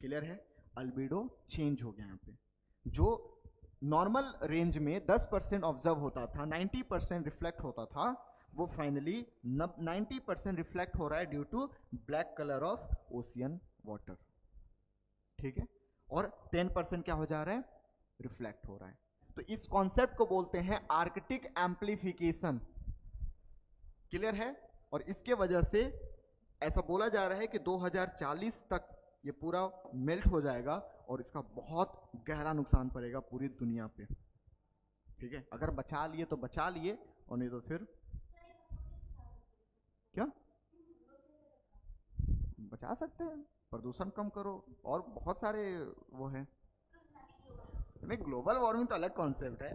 क्लियर है? अल्बिडो चेंज हो गया यहाँ पे। जो नॉर्मल रेंज में 10% ऑब्जर्व होता था, 90% रिफ्लेक्ट होता था, वो फाइनली 90% रिफ्लेक्ट हो रहा है due to black colour of ocean water, ठीक है। और 10% क्या हो जा रहा है? रिफ्लेक्ट हो रहा है। तो इस कॉन्सेप्ट को बोलते हैं आर्कटिक एम्प्लीफिकेशन। क्लियर है? और इसके वजह से ऐसा बोला जा रहा है कि 2040 तक ये पूरा मेल्ट हो जाएगा, और इसका बहुत गहरा नुकसान पड़ेगा पूरी दुनिया पे, ठीक है। अगर बचा लिए तो बचा लिए, और नहीं तो फिर क्या बचा सकते हैं? प्रदूषण कम करो, और बहुत सारे वो है। नहीं, ग्लोबल वार्मिंग तो अलग कॉन्सेप्ट है।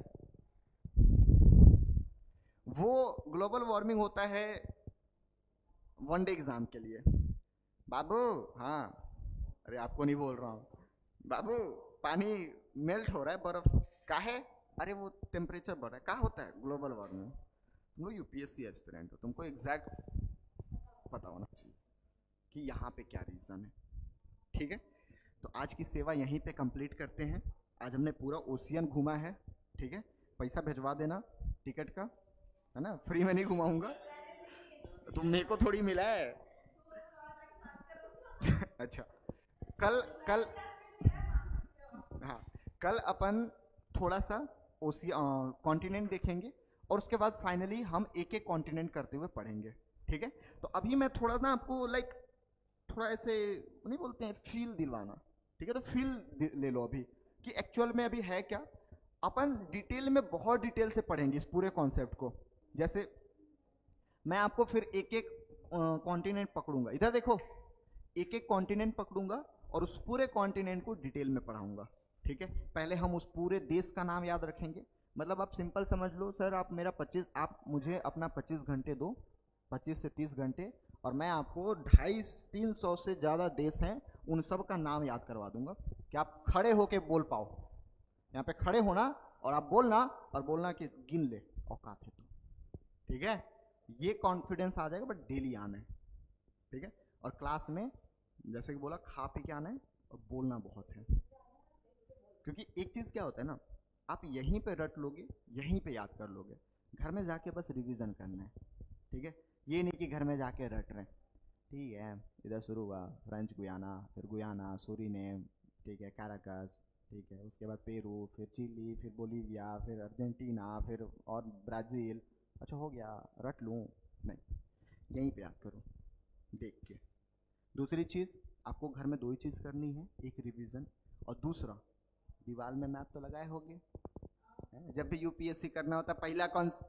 वो ग्लोबल वार्मिंग होता है वन डे एग्जाम के लिए। बाबू, हाँ, अरे आपको नहीं बोल रहा हूँ बाबू, पानी मेल्ट हो रहा है, बर्फ का है, अरे वो टेम्परेचर बढ़ रहा है, क्या होता है? Global warming. तुम लोग यूपीएससी एस्पिरेंट हो, तुमको एग्जैक्ट पता होना चाहिए कि यहाँ पे क्या रीजन है, ठीक है। तो आज की सेवा यहीं पे कंप्लीट करते हैं। आज हमने पूरा ओशियन घूमा है, ठीक है। पैसा भिजवा देना टिकट का, है ना, फ्री में नहीं घुमाऊंगा, तुमने को थोड़ी मिला है अच्छा, कल हाँ, कल अपन थोड़ा सा कॉन्टिनेंट देखेंगे, और उसके बाद फाइनली हम एक एक कॉन्टिनेंट करते हुए पढ़ेंगे, ठीक है। तो अभी मैं थोड़ा ना आपको थोड़ा ऐसे नहीं बोलते हैं, फील दिलवाना, ठीक है। तो फील ले लो अभी कि एक्चुअल में अभी है क्या। अपन डिटेल में, बहुत डिटेल से पढ़ेंगे इस पूरे कॉन्सेप्ट को। जैसे मैं आपको फिर एक एक कॉन्टिनेंट पकड़ूंगा, इधर देखो, एक एक कॉन्टिनेंट पकड़ूंगा और उस पूरे कॉन्टिनेंट को डिटेल में पढ़ाऊंगा, ठीक है। पहले हम उस पूरे देश का नाम याद रखेंगे। मतलब आप सिंपल समझ लो, सर आप मुझे अपना 25 घंटे दो, 25 से 30 घंटे, और मैं आपको 250-300 से ज़्यादा देश हैं, उन सब का नाम याद करवा दूंगा कि आप खड़े होके बोल पाओ। यहाँ पे खड़े होना और आप बोलना, और बोलना कि गिन ले औकात है तो, ठीक है। ये कॉन्फिडेंस आ जाएगा, बट डेली आना है, ठीक है। और क्लास में जैसे कि बोला, खा पी के आना है और बोलना बहुत है। क्योंकि एक चीज़ क्या होता है ना, आप यहीं पे रट लोगे, यहीं पे याद कर लोगे, घर में जाके बस रिवीजन करना है, ठीक है। ये नहीं कि घर में जाके रट रहे हैं, ठीक है, इधर शुरू हुआ फ्रेंच गुयाना, फिर गुयाना, सूरीनेम, ठीक है, कैराकस, ठीक है, उसके बाद पेरू, फिर चिली, फिर बोलीविया, फिर अर्जेंटीना, फिर और ब्राज़ील। अच्छा हो गया, रट लूँ? नहीं, यहीं पे याद करो देख के। दूसरी चीज़, आपको घर में दो ही चीज़ करनी है, एक रिवीजन और दूसरा दीवार में मैप तो लगाए होंगे। जब भी यूपीएससी करना होता है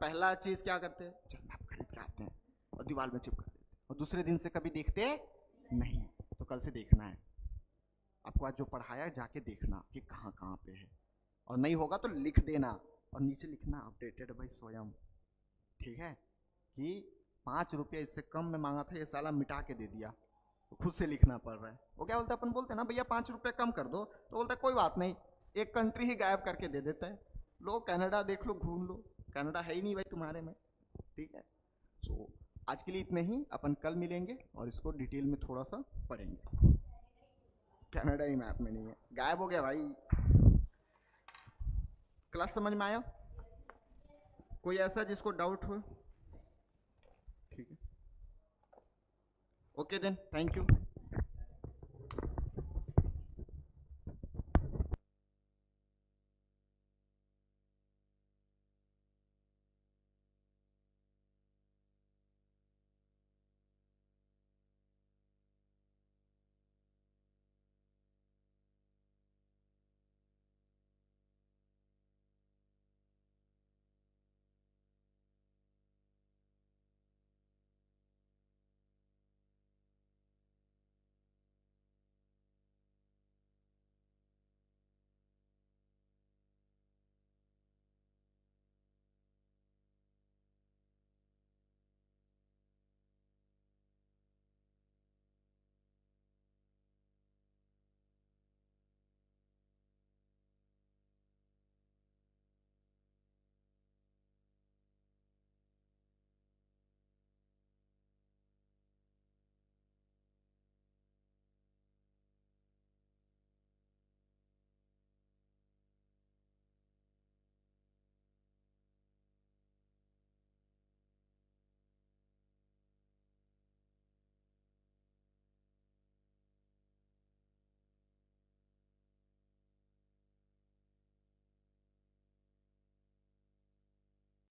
पहला चीज़ क्या करते हैं, चल मैप खरीद के आते हैं और दीवार में चिपका देते हैं, और दूसरे दिन से कभी देखते नहीं। तो कल से देखना है आपको, आज जो पढ़ाया जाके देखना कि कहाँ कहाँ पे है, और नहीं होगा तो लिख देना, और नीचे लिखना अपडेटेड बाई स्वयं, ठीक है, कि 5 रुपया इससे कम में मांगा था, ये साला मिटा के दे दिया, तो खुद से लिखना पड़ रहा है। वो क्या बोलते हैं, अपन बोलते हैं ना भैया 5 रुपया कम कर दो, तो बोलता है कोई बात नहीं, एक कंट्री ही गायब करके दे देता है। लो कनाडा देख लो, घूम लो, कनाडा है ही नहीं भाई तुम्हारे में, ठीक है। सो आज के लिए इतने ही, अपन कल मिलेंगे और इसको डिटेल में थोड़ा सा पढ़ेंगे। कनाडा ही मैप में नहीं है, गायब हो गया भाई। क्लास समझ में आया? कोई ऐसा जिसको डाउट हो? ठीक है, ओके देन, थैंक यू।